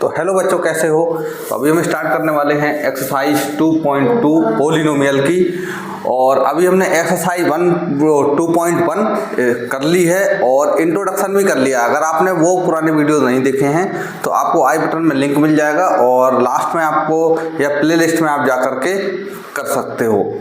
तो हेलो बच्चों, कैसे हो। तो अभी हम स्टार्ट करने वाले हैं एक्सरसाइज 2.2 पोलिनोमियल की। और अभी हमने एक्सरसाइज 2.1 कर ली है और इंट्रोडक्शन भी कर लिया। अगर आपने वो पुराने वीडियो नहीं देखे हैं तो आपको आई बटन में लिंक मिल जाएगा और लास्ट में आपको या प्ले लिस्ट में आप जा करके कर सकते हो।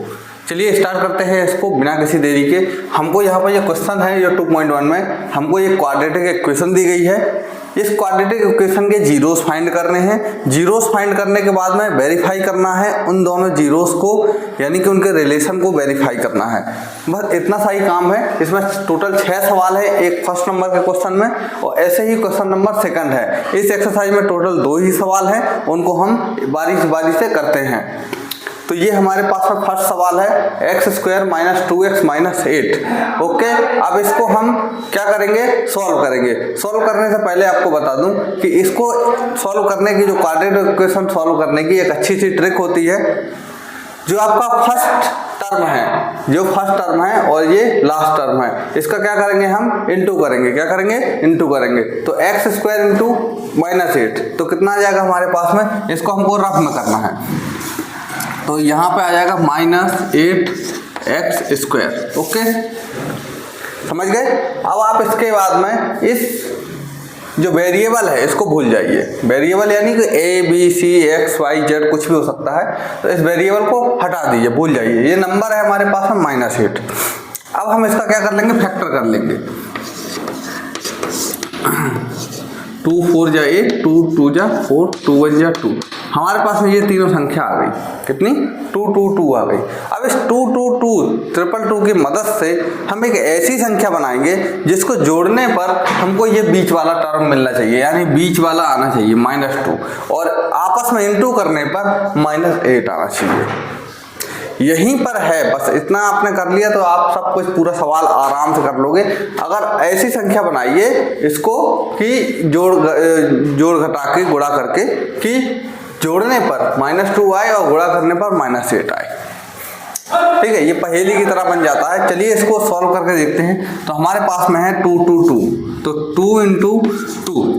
चलिए स्टार्ट करते हैं इसको बिना किसी देरी के। हमको यहाँ पर ये क्वेश्चन है जो 2.1 में हमको ये क्वाड्रेटिक इक्वेशन दी गई है। इस क्वाड्रेटिक इक्वेशन के जीरोस फाइंड करने हैं। जीरोस फाइंड करने के बाद में वेरीफाई करना है उन दोनों जीरोस को, यानी कि उनके रिलेशन को वेरीफाई करना है। बस इतना सा ही काम है। इसमें टोटल 6 सवाल है एक फर्स्ट नंबर के क्वेश्चन में, और ऐसे ही क्वेश्चन नंबर सेकंड है। इस एक्सरसाइज में टोटल 2 ही सवाल हैं, उनको हम बारी से करते हैं। तो ये हमारे पास में फर्स्ट सवाल है x² - 2x - 8। ओके, अब इसको हम क्या करेंगे, सॉल्व करेंगे। सॉल्व करने से पहले आपको बता दूं कि इसको सॉल्व करने की, जो क्वाड्रेटिक इक्वेशन सॉल्व करने की एक अच्छी सी ट्रिक होती है। जो आपका फर्स्ट टर्म है और ये लास्ट टर्म है, इसका क्या करेंगे हम, इंटू करेंगे। क्या करेंगे, इंटू करेंगे। तो x² × -8 तो कितना आ जाएगा हमारे पास में, इसको हमको रफ में करना है। तो यहाँ पे आ जाएगा -8x²। ओके, समझ गए। अब आप इसके बाद में इस जो वेरिएबल है इसको भूल जाइए। वेरिएबल यानी कि a b c x y z कुछ भी हो सकता है, तो इस वेरिएबल को हटा दीजिए, भूल जाइए। ये नंबर है हमारे पास में -8। अब हम इसका क्या कर लेंगे, फैक्टर कर लेंगे। 2 4 जा 8, 2 2 जा 4, 2 1 जा 2। हमारे पास में ये तीनों संख्या आ गई। कितनी, 2 2 2 आ गई। अब इस 2 2 2 2 की मदद से हम एक ऐसी संख्या बनाएंगे जिसको जोड़ने पर हमको ये बीच वाला टर्म मिलना चाहिए, यानी बीच वाला आना चाहिए -2, और आपस में इंटू करने पर -8 आना चाहिए। यहीं पर है, बस इतना आपने कर लिया तो आप सब कुछ पूरा सवाल आराम से कर लोगे। अगर ऐसी संख्या बनाइए इसको कि जोड़ घटा के गुणा करके कि जोड़ने पर -2 आए और गुणा करने पर -8 आए। ठीक है, ये पहेली की तरह बन जाता है। चलिए इसको सॉल्व करके देखते हैं। तो हमारे पास में है 2 2 2, तो 2 × 2,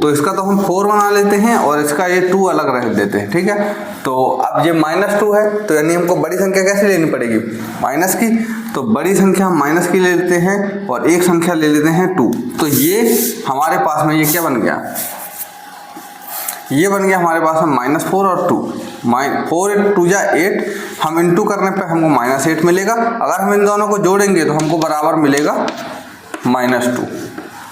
तो इसका तो हम 4 बना लेते हैं और इसका ये 2 अलग रख देते हैं। ठीक है, तो अब ये -2 है, तो यानी हमको बड़ी संख्या कैसे लेनी पड़ेगी, माइनस की। तो बड़ी संख्या हम माइनस की ले लेते हैं और एक संख्या ले लेते हैं 2। तो ये हमारे पास में ये क्या बन गया, ये बन गया हमारे पास में -4 और 2। 4 × 2 = 8। हम इंटू करने पे हमको -8 मिलेगा। अगर हम इन दोनों को जोड़ेंगे तो हमको बराबर मिलेगा -2।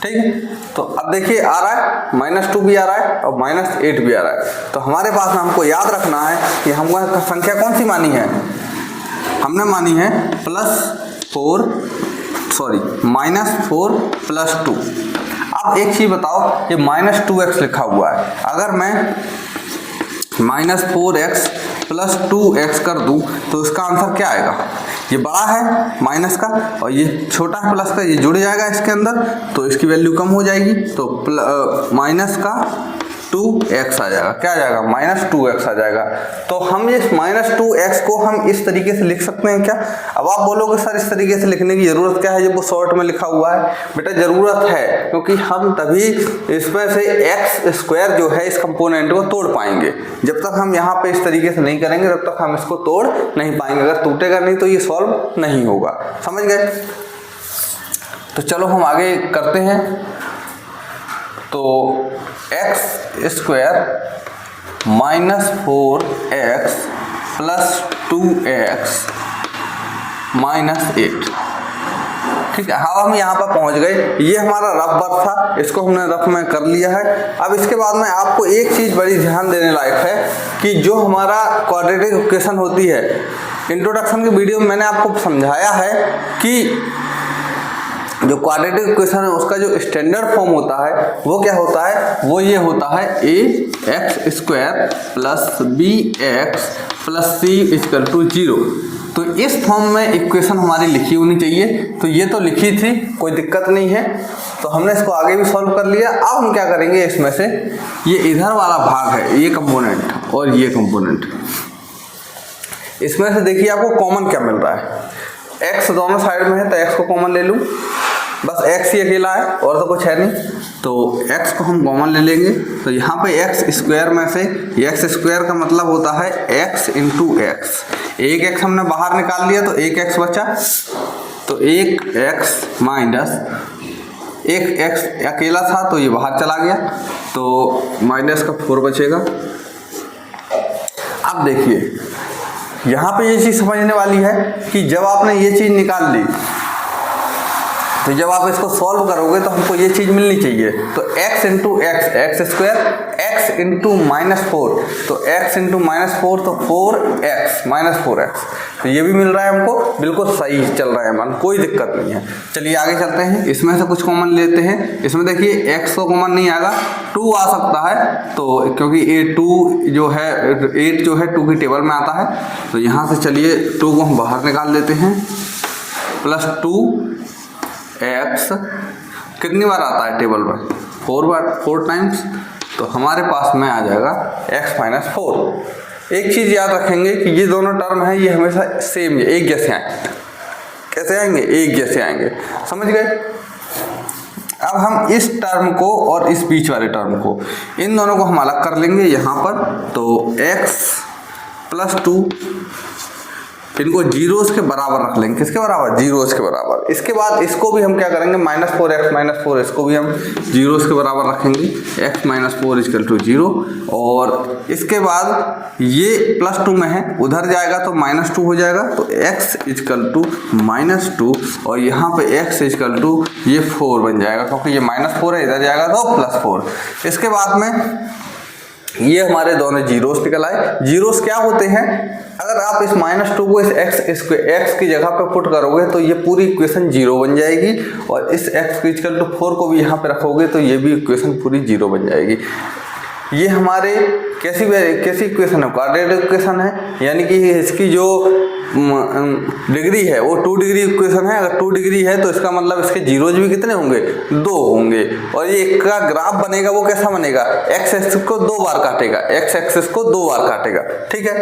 ठीक है, तो अब देखिए आ रहा है, -2 भी आ रहा है और -8 भी आ रहा है। तो हमारे पास में हमको याद रखना है कि हमको संख्या कौन सी मानी है, हमने मानी है -4 + 2। अब एक चीज बताओ, ये -2x लिखा हुआ है। अगर मैं -4x + 2x कर दूं तो इसका आंसर क्या आएगा, ये बड़ा है माइनस का और ये छोटा है प्लस का, ये जुड़ जाएगा इसके अंदर, तो इसकी वैल्यू कम हो जाएगी। तो माइनस का 2x आ जाएगा। क्या आ जाएगा, -2x आ जाएगा। तो हम इस -2x को हम इस तरीके से लिख सकते हैं क्या। अब आप बोलोगे सर इस तरीके से लिखने की जरूरत क्या है जब वो शॉर्ट में लिखा हुआ है। बेटा जरूरत है, क्योंकि हम तभी इसमें से x² जो है इस कंपोनेंट को तोड़ पाएंगे। जब तक हम यहाँ पे इस तरीके से नहीं करेंगे तब तक हम इसको तोड़ नहीं पाएंगे। अगर टूटेगा नहीं तो ये सॉल्व नहीं होगा। समझ गए। तो चलो हम आगे करते हैं। तो x² - 4x + 2x - 8। ठीक है, हाँ हम यहाँ पर पहुँच गए। ये हमारा रफ वर्क था, इसको हमने रफ में कर लिया है। अब इसके बाद में आपको एक चीज़ बड़ी ध्यान देने लायक है कि जो हमारा क्वाड्रेटिक इक्वेशन होती है, इंट्रोडक्शन की वीडियो में मैंने आपको समझाया है कि जो क्वाड्रेटिक इक्वेशन है उसका जो स्टैंडर्ड फॉर्म होता है वो क्या होता है, वो ये होता है ax² + bx + c = 0। तो इस फॉर्म में इक्वेशन हमारी लिखी होनी चाहिए। तो ये तो लिखी थी, कोई दिक्कत नहीं है। तो हमने इसको आगे भी सॉल्व कर लिया। अब हम क्या करेंगे, इसमें से ये इधर वाला भाग है, ये कंपोनेंट और ये कंपोनेंट, इसमें से देखिए आपको कॉमन क्या मिल रहा है। x दोनों साइड में है तो x को कॉमन ले लूँ, बस x ही अकेला है और तो कुछ है नहीं। तो x को हम कॉमन ले लेंगे, तो यहाँ पे एक्स स्क्वायर में से एक्स स्क्वायर का मतलब होता है x इंटू एक्स। एक x हमने बाहर निकाल लिया तो एक x बचा, तो एक x माइनस एक x अकेला था तो ये बाहर चला गया, तो माइनस का 4 बचेगा। अब देखिए यहाँ पे ये चीज़ समझने वाली है कि जब आपने ये चीज़ निकाल ली तो जब आप इसको सॉल्व करोगे तो हमको ये चीज़ मिलनी चाहिए। तो x into x, x square, x into -4, तो x इंटू -4 तो 4x -4x, तो ये भी मिल रहा है हमको, बिल्कुल सही चल रहा है मन, कोई दिक्कत नहीं है। चलिए आगे चलते हैं, इसमें से कुछ कॉमन लेते हैं। इसमें देखिए x तो कॉमन नहीं आएगा, 2 आ सकता है, तो क्योंकि ये 2 जो है 8 जो है 2 की टेबल में आता है, तो यहाँ से चलिए 2 को हम बाहर निकाल लेते हैं, प्लस 2x कितनी बार आता है टेबल पर? 4 बार, 4 टाइम्स, तो हमारे पास में आ जाएगा x माइनस 4। एक चीज़ याद रखेंगे कि ये दोनों टर्म है ये हमेशा सेम है, एक जैसे आएंगे। कैसे आएंगे? एक जैसे आएंगे, समझ गए? अब हम इस टर्म को और इस बीच वाले टर्म को, इन दोनों को हम अलग कर लेंगे यहाँ पर, तो x प्लस 2 इनको जीरोस के बराबर रख लेंगे। किसके बराबर? जीरोस के बराबर। इसके बाद इसको भी हम क्या करेंगे, -4x-4, इसको भी हम जीरोस के बराबर रखेंगे, x -4 इक्वल टू 0। और इसके बाद ये +2 में है, उधर जाएगा तो -2 हो जाएगा, तो x इक्वल टू -2, और यहाँ पे x इक्वल टू ये 4 बन जाएगा, क्योंकि ये -4 है, इधर जाएगा तो +4। इसके बाद में ये हमारे दोनों जीरोस निकल आए। जीरोस क्या होते हैं? अगर आप इस -2 को इस x की जगह पे पुट करोगे तो ये पूरी इक्वेशन 0 बन जाएगी, और इस x इक्वल टू 4 को भी यहाँ पे रखोगे तो ये भी इक्वेशन पूरी 0 बन जाएगी। ये हमारे कैसी इक्वेशन है? क्वाड्रेटिक इक्वेशन है, यानी कि इसकी जो डिग्री है वो 2 डिग्री इक्वेशन है। अगर 2 डिग्री है तो इसका मतलब इसके जीरोज भी कितने होंगे? 2 होंगे। और ये का ग्राफ बनेगा वो कैसा बनेगा? x एक्सिस को 2 बार काटेगा, x एक्सिस को 2 बार काटेगा, ठीक है।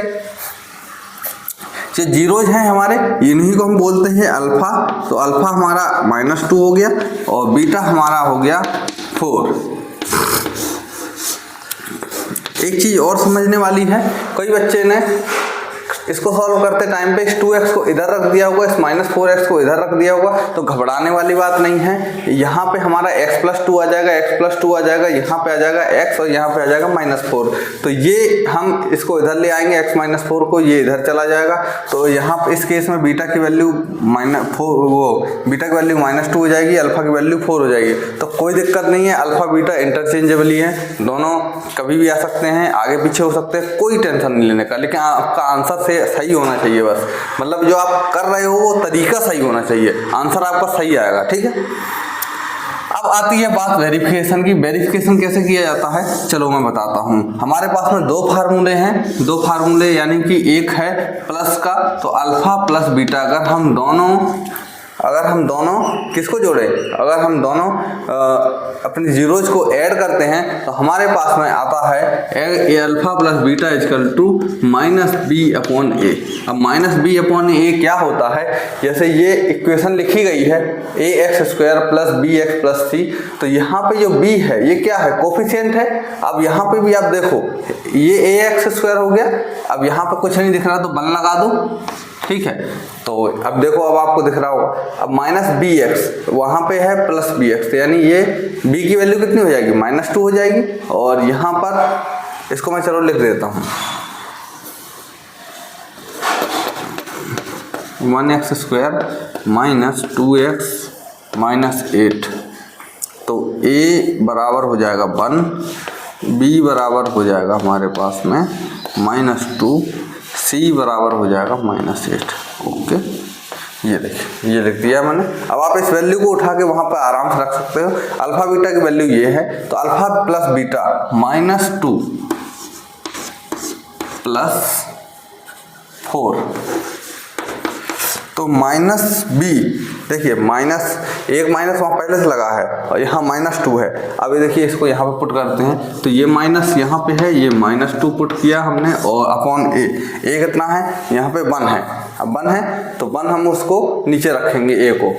ये जीरोज हैं हमारे, इन्हीं को हम बोलते हैं अल्फा। तो अल्फा हमारा -2 हो गया और बीटा हमारा हो गया 4। एक चीज और समझने वाली है, कोई बच्चे ने इसको सॉल्व करते टाइम पे इस 2x को इधर रख दिया होगा, इस -4x को इधर रख दिया होगा, तो घबराने वाली बात नहीं है। यहाँ पे हमारा x + 2 आ जाएगा, x + 2 आ जाएगा, यहाँ पे आ जाएगा x और यहाँ पे आ जाएगा -4। तो ये हम इसको इधर ले आएंगे, x -4 को, ये इधर चला जाएगा। तो यहाँ पे इस केस में बीटा की वैल्यू बीटा की वैल्यू -2 हो जाएगी, अल्फा की वैल्यू 4 हो जाएगी। तो कोई दिक्कत नहीं है, अल्फा बीटा इंटरचेंजेबल ही है, दोनों कभी भी आ सकते हैं, आगे पीछे हो सकते हैं, कोई टेंशन नहीं लेने का। लेकिन आपका आंसर से सही होना चाहिए, बस मतलब जो आप कर रहे हो वो तरीका सही होना चाहिए, आंसर आपका सही आएगा, ठीक है। अब आती है बात वेरिफिकेशन की। वेरिफिकेशन कैसे किया जाता है, चलो मैं बताता हूँ। हमारे पास में 2 फार्मूले हैं, 2 फार्मूले, यानी कि एक है प्लस का, तो अल्फा प्लस बीटा। अगर हम दोनों किसको जोड़े, अगर हम दोनों अपनी जीरोज को ऐड करते हैं तो हमारे पास में आता है alpha plus beta equal to -b/a। अब -b/a क्या होता है? जैसे ये इक्वेशन लिखी गई है ax² + bx + c, तो यहाँ पे जो b है ये क्या है? कोफिशिएंट है। अब यहाँ पे भी आप देखो, ये ax² हो गया। अब यहाँ पे कुछ नहीं दिख रहा तो 1 लगा दो, ठीक है। तो अब देखो, अब आपको दिख रहा होगा, अब -bx वहाँ पे है प्लस bx, यानी ये b की वैल्यू कितनी हो जाएगी? -2 हो जाएगी। और यहाँ पर इसको मैं चलो लिख देता हूँ, 1x² - 2x - 8। तो a बराबर हो जाएगा 1, b बराबर हो जाएगा हमारे पास में -2, c बराबर हो जाएगा -8। ओके, ये देखिए, ये लिख दिया मैंने। अब आप इस वैल्यू को उठा के वहाँ पर आराम से रख सकते हो। अल्फा बीटा की वैल्यू ये है, तो अल्फा प्लस बीटा -2 + 4, तो -b, देखिए एक माइनस वहाँ पहले से लगा है और यहाँ -2 है। अब ये देखिए, इसको यहाँ पे पुट करते हैं तो ये माइनस यहाँ पे है, ये -2 पुट किया हमने, और अपॉन a कितना है? यहाँ पे 1 है। अब 1 है तो 1 हम उसको नीचे रखेंगे a को।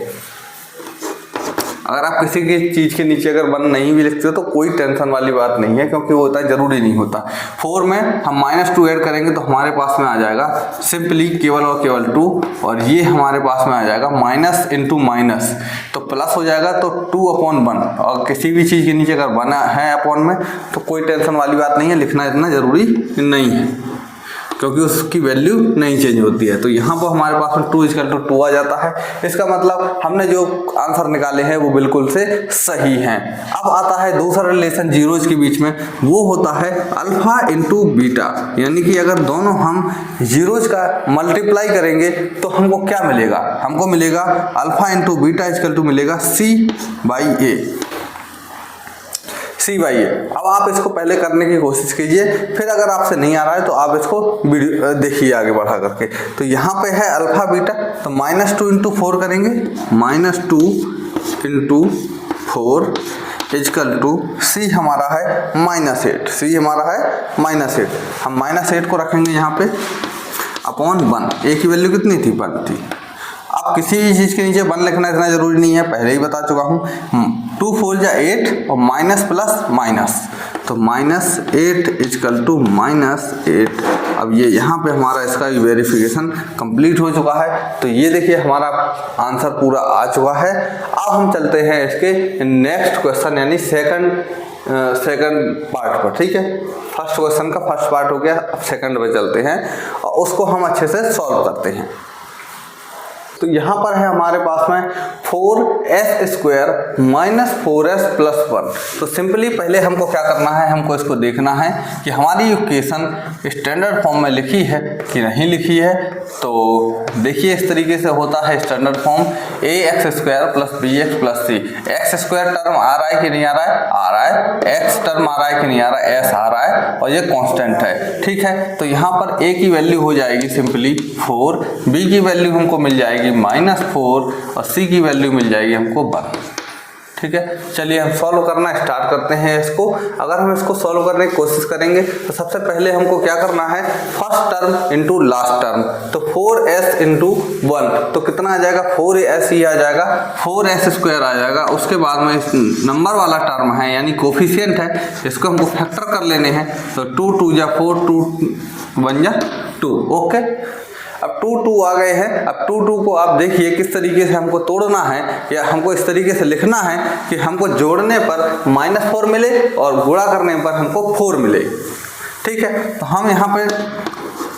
अगर आप किसी की चीज़ के नीचे अगर 1 नहीं भी लिखते हो तो कोई टेंशन वाली बात नहीं है, क्योंकि वो होता है ज़रूरी नहीं होता। 4 में हम -2 ऐड करेंगे तो हमारे पास में आ जाएगा सिंपली केवल और केवल 2, और ये हमारे पास में आ जाएगा माइनस इंटू माइनस, तो प्लस हो जाएगा, तो 2/1। और किसी भी चीज़ के नीचे अगर 1 है अपॉन में तो कोई टेंशन वाली बात नहीं है, लिखना इतना ज़रूरी नहीं है, क्योंकि उसकी वैल्यू नहीं चेंज होती है। तो यहाँ पर हमारे पास में 2 आ जाता है। इसका मतलब हमने जो आंसर निकाले हैं वो बिल्कुल से सही हैं। अब आता है दूसरा रिलेशन जीरोज के बीच में, वो होता है अल्फा इंटू बीटा, यानी कि अगर दोनों हम जीरोज का मल्टीप्लाई करेंगे तो हमको क्या मिलेगा, हमको मिलेगा alpha into beta equal to मिलेगा C/A। अब आप इसको पहले करने की कोशिश कीजिए, फिर अगर आपसे नहीं आ रहा है तो आप इसको वीडियो देखिए आगे बढ़ा करके। तो यहाँ पे है अल्फा बीटा, तो -2 इंटू 4 करेंगे, -2 इंटू 4 इक्वल टू C हमारा है -8, C हमारा है -8। हम -8 को रखेंगे यहाँ पे अपॉन 1, A की वैल्यू कितनी थी, 1 थी। अब किसी भी चीज़ के नीचे 1 लिखना इतना जरूरी नहीं है, पहले ही बता चुका हूँ। 2 4 जा 8 और माइनस प्लस माइनस, तो -8 इक्वल टू -8। अब ये यहाँ पे हमारा इसका वेरिफिकेशन कंप्लीट हो चुका है। तो ये देखिए हमारा आंसर पूरा आ चुका है। अब हम चलते हैं इसके नेक्स्ट क्वेश्चन यानी सेकंड पार्ट पर, ठीक है। फर्स्ट क्वेश्चन का फर्स्ट पार्ट हो गया, अब सेकंड पे चलते हैं और उसको हम अच्छे से सॉल्व करते हैं। तो यहाँ पर है हमारे पास में 4s² -4s + 1। तो सिंपली पहले हमको क्या करना है, हमको इसको देखना है कि हमारी इक्वेशन स्टैंडर्ड फॉर्म में लिखी है कि नहीं लिखी है। तो देखिए इस तरीके से होता है standard form, ax² + bx + c। x² term आ रहा है कि नहीं आ रहा है, आ रहा है। x टर्म आ रहा है कि नहीं आ रहा है, s आ रहा है, और ये कांस्टेंट है, ठीक है। तो यहाँ पर a की वैल्यू हो जाएगी सिंपली 4, b की वैल्यू हमको मिल जाएगी -4 और C की वैल्यू मिल जाएगी हमको 1, ठीक है। चलिए हम सॉल्व करना स्टार्ट करते हैं इसको। अगर हम इसको सॉल्व करने की कोशिश करेंगे तो सबसे पहले हमको क्या करना है, first term into last term. तो 4s इंटू 1 तो कितना आ जाएगा, 4s ही आ जाएगा, 4s² आ जाएगा। उसके बाद में इस नंबर वाला टर्म है यानी कोफिशिएंट है, इसको हमको फैक्टर कर लेने हैं। तो 2 2 जा 4, 2 1 जा 2, ओके। अब 2 2 आ गए हैं। अब 2 2 को आप देखिए किस तरीके से हमको तोड़ना है, या हमको इस तरीके से लिखना है कि हमको जोड़ने पर -4 मिले और गुणा करने पर हमको 4 मिले, ठीक है। तो हम यहाँ पे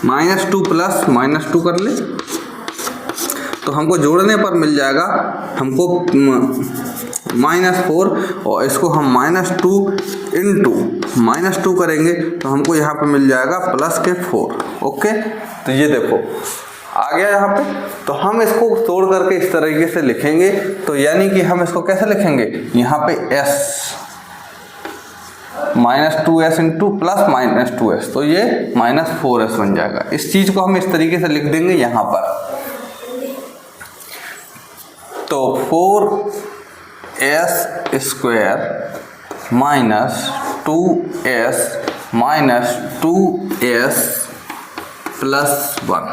-2 प्लस -2 कर ले, तो हमको जोड़ने पर मिल जाएगा हमको -4, और इसको हम -2 इंटू -2 करेंगे तो हमको यहाँ पे मिल जाएगा +4, ओके। तो ये देखो आ गया यहाँ पे। तो हम इसको तोड़ करके इस तरीके से लिखेंगे, तो यानी कि हम इसको कैसे लिखेंगे, यहाँ पे s -2s into plus -2s, तो ये -4s बन जाएगा। इस चीज को हम इस तरीके से लिख देंगे यहाँ पर। तो 4s² -2s + 1।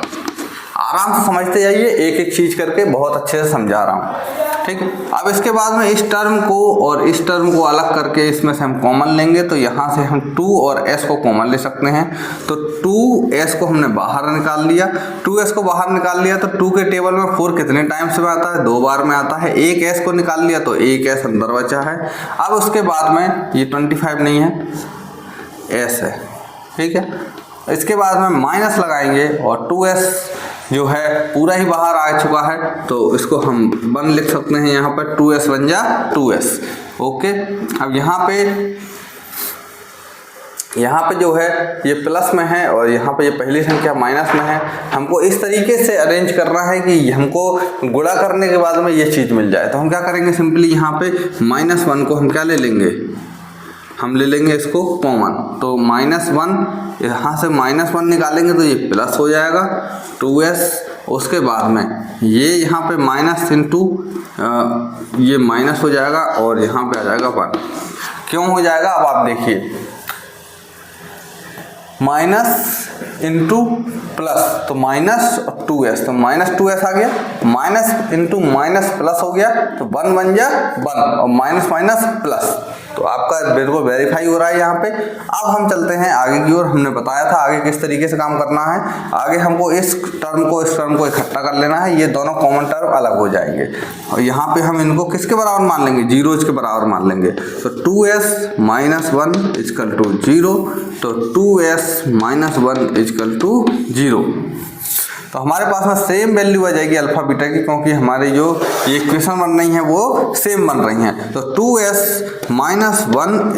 आराम से समझते जाइए, एक एक चीज करके बहुत अच्छे से समझा रहा हूँ, ठीक है। अब इसके बाद में इस टर्म को और इस टर्म को अलग करके इसमें से हम कॉमन लेंगे, तो यहाँ से हम 2 और s को कॉमन ले सकते हैं। तो 2s को हमने बाहर निकाल लिया, 2s को बाहर निकाल लिया तो 2 के टेबल में 4 कितने टाइम्स में आता है, 2 बार में आता है। एक s को निकाल लिया तो एक s अंदर बचा है। अब उसके बाद में ये 25 नहीं है, s है, ठीक है। इसके बाद में माइनस लगाएंगे और 2s जो है पूरा ही बाहर आ चुका है, तो इसको हम 1 लिख सकते हैं यहाँ पर, 2s बन जा 2s, ओके। अब यहाँ पे जो है ये प्लस में है और यहाँ पे ये पहली संख्या माइनस में है। हमको इस तरीके से अरेंज करना है कि हमको गुणा करने के बाद में ये चीज़ मिल जाए। तो हम क्या करेंगे, सिंपली यहाँ पे -1 को हम क्या ले लेंगे, हम ले लेंगे इसको कॉमन। तो -1, यहाँ से -1 निकालेंगे तो ये प्लस हो जाएगा 2s। उसके बाद में ये यहाँ पे माइनस इंटू ये माइनस हो जाएगा और यहाँ पे आ जाएगा 1। क्यों हो जाएगा, अब आप देखिए माइनस इंटू प्लस, तो माइनस 2s, तो माइनस 2s आ गया, माइनस इंटू माइनस प्लस हो गया, तो 1 बन जा 1 और माइनस माइनस प्लस, तो आपका बिल्कुल वेरीफाई हो रहा है यहाँ पे। अब हम चलते हैं आगे की ओर। हमने बताया था आगे किस तरीके से काम करना है। आगे हमको इस टर्म को इकट्ठा कर लेना है, ये दोनों कॉमन टर्म अलग हो जाएंगे और यहाँ पे हम इनको किसके बराबर मान लेंगे, जीरोज के बराबर मान लेंगे। तो 2s माइनस 1 इजकल टू 0, तो 2s माइनस 1 इजकल टू 0। तो हमारे पास में सेम वैल्यू आ जाएगी अल्फा बीटा की, क्योंकि हमारी जो ये इक्वेशन बन रही हैं वो सेम बन रही हैं। तो 2s माइनस 1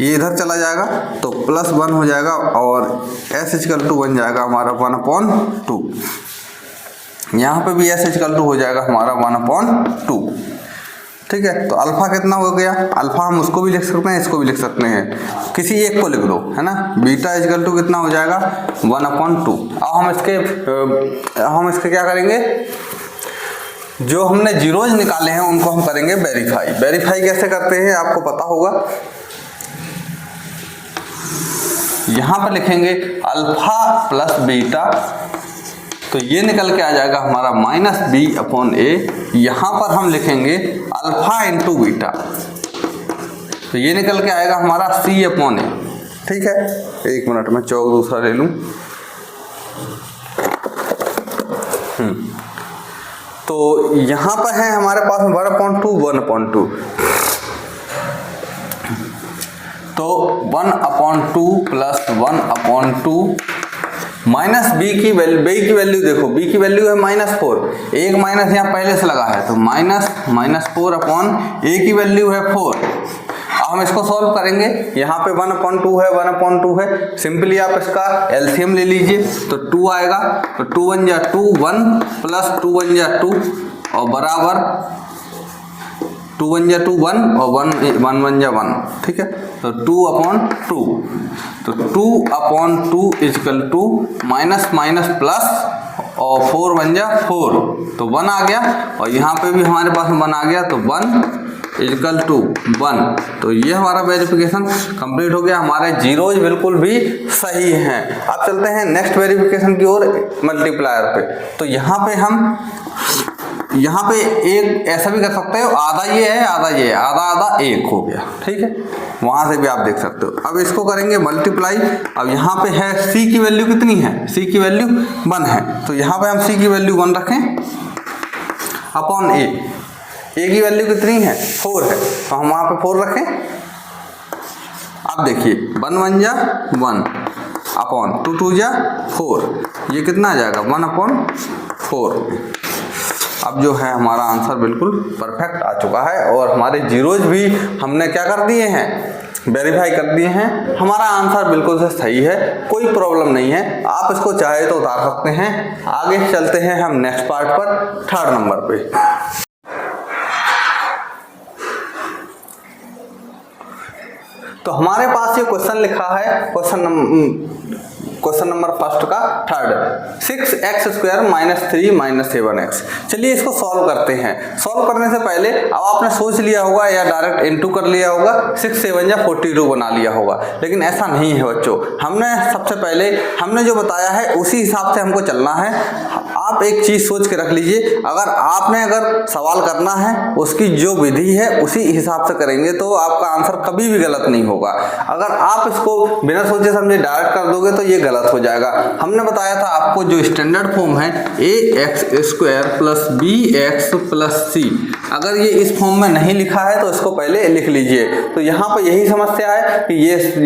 ये इधर चला जाएगा तो प्लस 1 हो जाएगा और s इजकल टू बन जाएगा हमारा 1/2। यहाँ पे भी s इजकल टू हो जाएगा हमारा 1/2। ठीक है, तो अल्फा कितना हो गया, अल्फा हम उसको भी लिख सकते हैं, इसको भी लिख सकते हैं, किसी एक को लिख लो, है ना। बीटा इजकल टू कितना हो जाएगा 1/2। अब हम इसके क्या करेंगे, जो हमने जीरोज निकाले हैं उनको हम करेंगे वेरीफाई। वेरीफाई कैसे करते हैं आपको पता होगा, यहां पर लिखेंगे अल्फा प्लस बीटा, तो ये निकल के आ जाएगा हमारा -b/a। यहां पर हम लिखेंगे अल्फा इंटू बीटा, तो ये निकल के आएगा हमारा c/a। ठीक है, एक मिनट में चौक दूसरा ले लूं। तो यहां पर है हमारे पास 1/2 तो 1/2 प्लस 1/2 माइनस b की वैल्यू देखो, b की वैल्यू है -4, एक माइनस यहाँ पहले से लगा है, तो -4/a की वैल्यू है 4। अब हम इसको सॉल्व करेंगे, यहाँ पे 1/2 है, सिंपली आप इसका एलसीएम ले लीजिए, तो 2 आएगा, तो 2 1 जा 2 1 प्लस 2 1 जा 2 और बराबर 2 1 जा 2 1 और 1 1 जा 1। ठीक है, तो 2/2, तो 2/2 equal to minus minus plus और 4 1 जा 4, तो 1 आ गया और यहाँ पे भी हमारे पास 1 आ गया, तो 1 इजकल टू 1। तो ये हमारा वेरिफिकेशन कंप्लीट हो गया, हमारे जीरोज बिल्कुल भी सही हैं। अब चलते हैं नेक्स्ट वेरिफिकेशन की ओर, मल्टीप्लायर पे। तो यहाँ पे एक ऐसा भी कर सकते हो, आधा ये है आधा ये है, आधा आधा 1 हो गया। ठीक है, वहां से भी आप देख सकते हो। अब इसको करेंगे मल्टीप्लाई। अब यहाँ पे है c की वैल्यू कितनी है, c की वैल्यू 1 है, तो यहाँ पे हम c की वैल्यू 1 रखें अपॉन a की वैल्यू कितनी है 4 है, तो हम वहां पे 4 रखें। अब देखिए 1 1 जा 1 अपॉन 2 2 जा 4, ये कितना आ जाएगा 1/4। अब जो है हमारा आंसर बिल्कुल परफेक्ट आ चुका है और हमारे जीरोज भी हमने क्या कर दिए हैं, वेरीफाई कर दिए हैं। हमारा आंसर बिल्कुल से सही है, कोई प्रॉब्लम नहीं है, आप इसको चाहे तो उतार सकते हैं। आगे चलते हैं हम नेक्स्ट पार्ट पर, 3rd नंबर पे। तो हमारे पास ये क्वेश्चन लिखा है, क्वेश्चन नंबर फर्स्ट का 3rd, 6x² - 3 - 7x। चलिए इसको सॉल्व करते हैं। सॉल्व करने से पहले अब आपने सोच लिया होगा या डायरेक्ट इनटू कर लिया होगा, 6 7 जा 42 बना लिया होगा, लेकिन ऐसा नहीं है बच्चों। हमने सबसे पहले हमने जो बताया है उसी हिसाब से हमको चलना है। आप एक चीज सोच के रख लीजिए, अगर सवाल करना है उसकी जो विधि है उसी हिसाब से करेंगे तो आपका आंसर कभी भी गलत नहीं होगा। अगर आप इसको बिना सोचे समझे डायरेक्ट कर दोगे तो ये गलत हो जाएगा। हमने बताया था आपको जो स्टैंडर्ड फॉर्म है ax² + bx + c, अगर ये इस फॉर्म में नहीं लिखा है तो इसको पहले लिख लीजिए। तो यहाँ पर यही समस्या है कि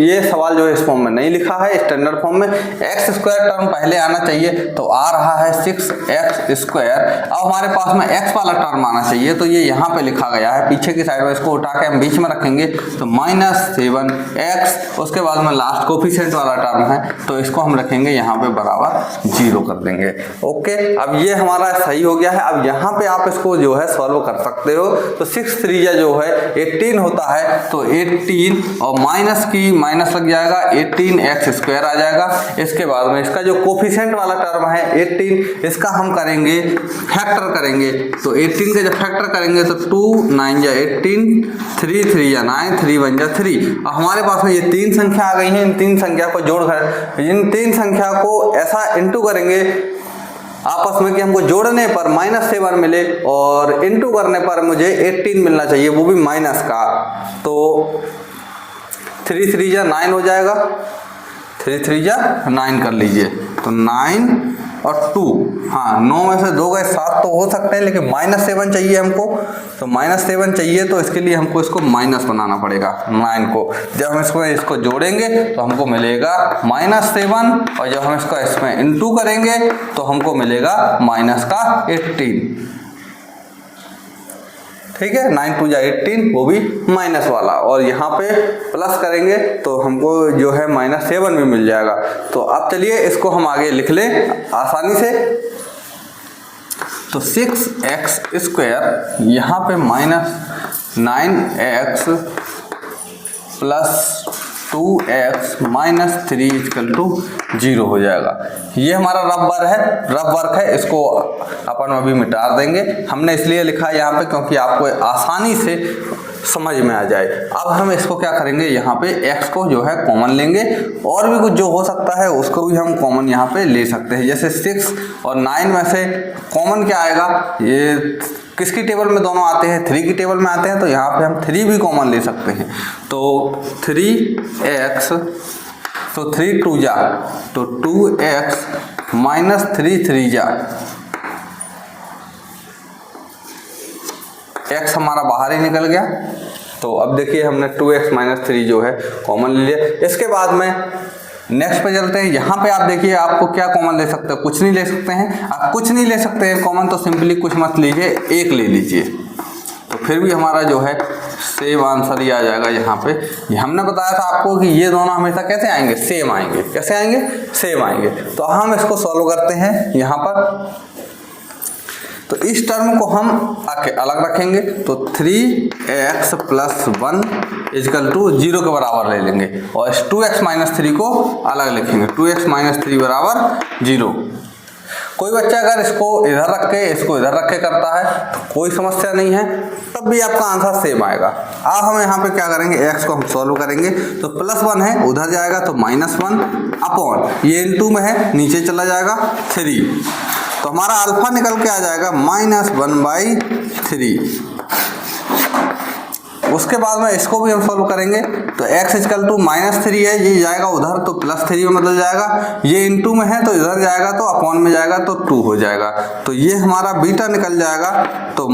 ये सवाल जो है इस फॉर्म में नहीं लिखा है, स्टैंडर्ड फॉर्म में x² टर्म पहले आना चाहिए, तो आ रहा है 6x²। अब हमारे पास में x वाला टर्म आना चाहिए, तो ये यहाँ पे लिखा गया है पीछे की साइड में, इसको उठा के हम बीच में रखेंगे, तो -7x, उसके बाद में लास्ट कोफिशिएंट वाला टर्म है, तो इसको हम रखेंगे यहाँ पे बराबर 0 कर देंगे। ओके, अब ये हमारा सही हो गया है। अब यहाँ पे आप इसको जो है सॉल्व कर सकते सकते हो। तो 6 3 जो है 18 होता है, तो 18 और माइनस की माइनस लग जाएगा, 18x² आ जाएगा। इसके बाद में इसका जो कोफिशिएंट वाला टर्म है 18, इसका हम करेंगे फैक्टर करेंगे। तो 18 का जब फैक्टर करेंगे तो 2 9 या 18, 3 3 या 9, 3 1 जा 3। अब हमारे पास में ये 3 संख्या आ गई हैं। इन 3 संख्या को जोड़कर इन 3 संख्या को ऐसा इंटू करेंगे आपस में कि हमको जोड़ने पर -7 मिले और इंटू करने पर मुझे 18 मिलना चाहिए, वो भी माइनस का। तो 3 3 जा 9 हो जाएगा, 3 3 जा 9 कर लीजिए। तो 9 और 2, हाँ 9 में से 2 गए 7 तो हो सकते हैं, लेकिन -7 चाहिए हमको। तो -7 चाहिए तो इसके लिए हमको इसको माइनस बनाना पड़ेगा 9 को। जब हम इसको जोड़ेंगे तो हमको मिलेगा -7, और जब हम इसको इसमें इंटू करेंगे तो हमको मिलेगा माइनस का 18। ठीक है, 9 2 जा 18, वो भी माइनस वाला, और यहाँ पे प्लस करेंगे तो हमको जो है -7 भी मिल जाएगा। तो अब चलिए इसको हम आगे लिख लें आसानी से। तो 6x² यहाँ पे -9x + 2x - 3 = 0 हो जाएगा। ये हमारा रफ वर्क है, इसको अपन अभी मिटा देंगे। हमने इसलिए लिखा है यहाँ पे क्योंकि आपको आसानी से समझ में आ जाए। अब हम इसको क्या करेंगे, यहाँ पे x को जो है कॉमन लेंगे, और भी कुछ जो हो सकता है उसको भी हम कॉमन यहाँ पे ले सकते हैं। जैसे 6 और 9 में से कॉमन क्या आएगा, ये किसकी टेबल में दोनों आते हैं, 3 की टेबल में आते हैं, तो यहाँ पे हम 3 भी कॉमन ले सकते हैं। तो 3x, तो 3 2 जा तो 2x -3 3 जा, x हमारा बाहर ही निकल गया। तो अब देखिए हमने 2x - 3 जो है कॉमन ले लिया। इसके बाद में नेक्स्ट पे चलते हैं। यहाँ पे आप देखिए आपको क्या कॉमन ले सकते हैं, कुछ नहीं ले सकते हैं। आप कुछ नहीं ले सकते हैं कॉमन, तो सिंपली कुछ मत लीजिए, 1 ले लीजिए, तो फिर भी हमारा जो है सेम आंसर ही आ जाएगा। यहाँ पे हमने बताया था आपको कि ये दोनों हमेशा कैसे आएंगे, सेम आएंगे। कैसे आएंगे, सेम आएंगे। तो हम इसको सॉल्व करते हैं यहाँ पर। तो इस टर्म को हम आके अलग रखेंगे, तो 3x + 1 = 0 के बराबर ले लेंगे, और 2x - 3 को अलग लिखेंगे, 2x - 3 = 0। कोई बच्चा अगर इसको इधर रख के इसको इधर रख के करता है तो कोई समस्या नहीं है, तब भी आपका आंसर सेम आएगा। अब हम यहाँ पे क्या करेंगे, x को हम सॉल्व करेंगे, तो +1 है उधर जाएगा तो -1 अपॉन ये इनटू में है नीचे चला जाएगा 3, तो हमारा अल्फा निकल के आ जाएगा -1/3। उसके बाद में इसको भी हम सॉल्व करेंगे, तो x = -3 है, ये जाएगा उधर तो +3 में बदल जाएगा, ये इनटू में है तो इधर जाएगा तो अपॉन में जाएगा तो 2 हो जाएगा। तो ये हमारा बीटा निकल जाएगा, तो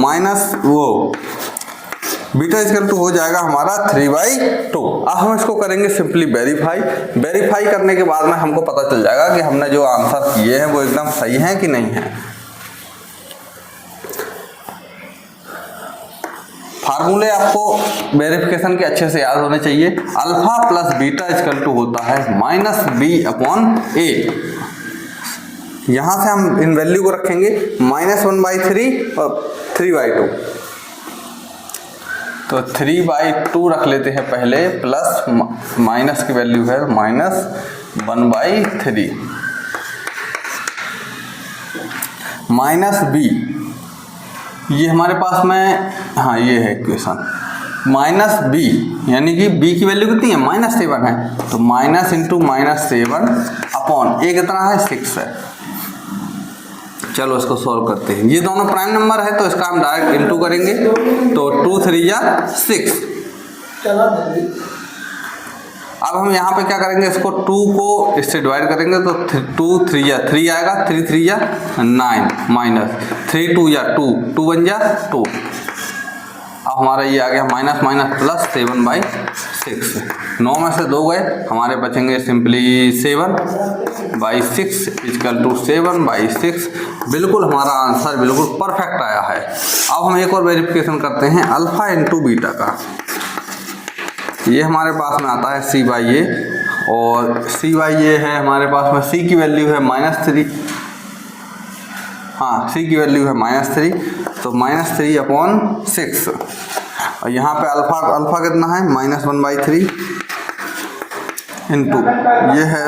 बीटा = हो जाएगा हमारा 3/2। अब हम इसको करेंगे सिंपली वेरीफाई करने के बाद में हमको पता चल जाएगा कि हमने जो आंसर किए हैं वो एकदम सही हैं कि नहीं है। फार्मूले आपको वेरिफिकेशन के अच्छे से याद होने चाहिए। अल्फा + बीटा = होता है -b/a। यहाँ से हम इन वैल्यू को रखेंगे -1/3 और 3/2, तो 3/2 रख लेते हैं पहले, प्लस माइनस की वैल्यू है -1/3 -b, ये हमारे पास में, हाँ ये है इक्वेशन, -b यानी कि b की वैल्यू कितनी है, -7 है, तो -7 अपॉन a कितना है 6 है। चलो इसको सॉल्व करते हैं। ये दोनों प्राइम नंबर है तो इसका हम डायरेक्ट इनटू करेंगे, तो 2 3 या 6। अब हम यहाँ पे क्या करेंगे, इसको 2 को इससे डिवाइड करेंगे, तो 2 3 या 3 आएगा, 3 3 या 9 माइनस 3 2 या 2 2 1 या 2। अब हमारा ये आ गया -+7/6। 9 में से 2 गए, हमारे बचेंगे सिंपली 7/6 = 7/6। बिल्कुल हमारा आंसर बिल्कुल परफेक्ट आया है। अब हम एक और वेरिफिकेशन करते हैं अल्फा इंटू बीटा का। ये हमारे पास में आता है c/a, और c/a है हमारे पास में, c की वैल्यू है -3, हाँ सी की वैल्यू है -3, तो -3/6। और यहाँ पे अल्फा कितना है -1/3 इंटू ये है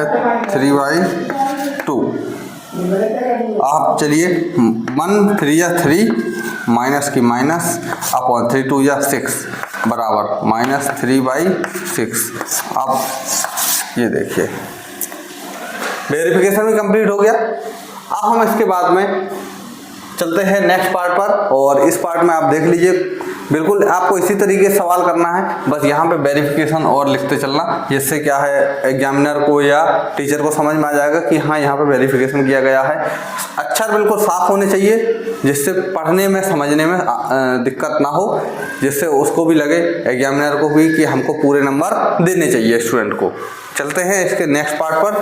3/2। आप चलिए 1 3 या 3 माइनस की माइनस अपॉन 3 2 या 6 बराबर -3/6। अब ये देखिए वेरिफिकेशन भी कंप्लीट हो गया। अब हम इसके बाद में चलते हैं नेक्स्ट पार्ट पर, और इस पार्ट में आप देख लीजिए बिल्कुल आपको इसी तरीके से सवाल करना है, बस यहाँ पे वेरिफिकेशन और लिखते चलना, जिससे क्या है एग्जामिनर को या टीचर को समझ में आ जाएगा कि हाँ यहाँ पे वेरिफिकेशन किया गया है। अक्षर बिल्कुल साफ होने चाहिए, जिससे पढ़ने में समझने में दिक्कत ना हो, जिससे उसको भी लगे एग्जामिनर को भी कि हमको पूरे नंबर देने चाहिए स्टूडेंट को। चलते हैं इसके नेक्स्ट पार्ट पर।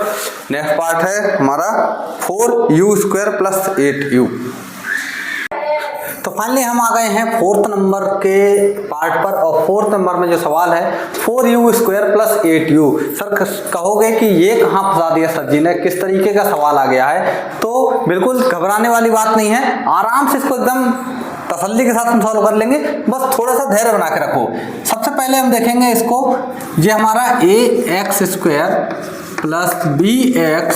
नेक्स्ट पार्ट है हमारा 4u² + 8u। तो फाइनली हम आ गए हैं 4th नंबर के पार्ट पर, और 4th नंबर में जो सवाल है 4u² + 8u। सर कहोगे कि ये कहाँ फंसा दिया सर जी ने, किस तरीके का सवाल आ गया है? तो बिल्कुल घबराने वाली बात नहीं है, आराम से इसको एकदम तसल्ली के साथ हम सॉल्व कर लेंगे, बस थोड़ा सा धैर्य बना के रखो। सबसे पहले हम देखेंगे इसको, ये हमारा ax² + bx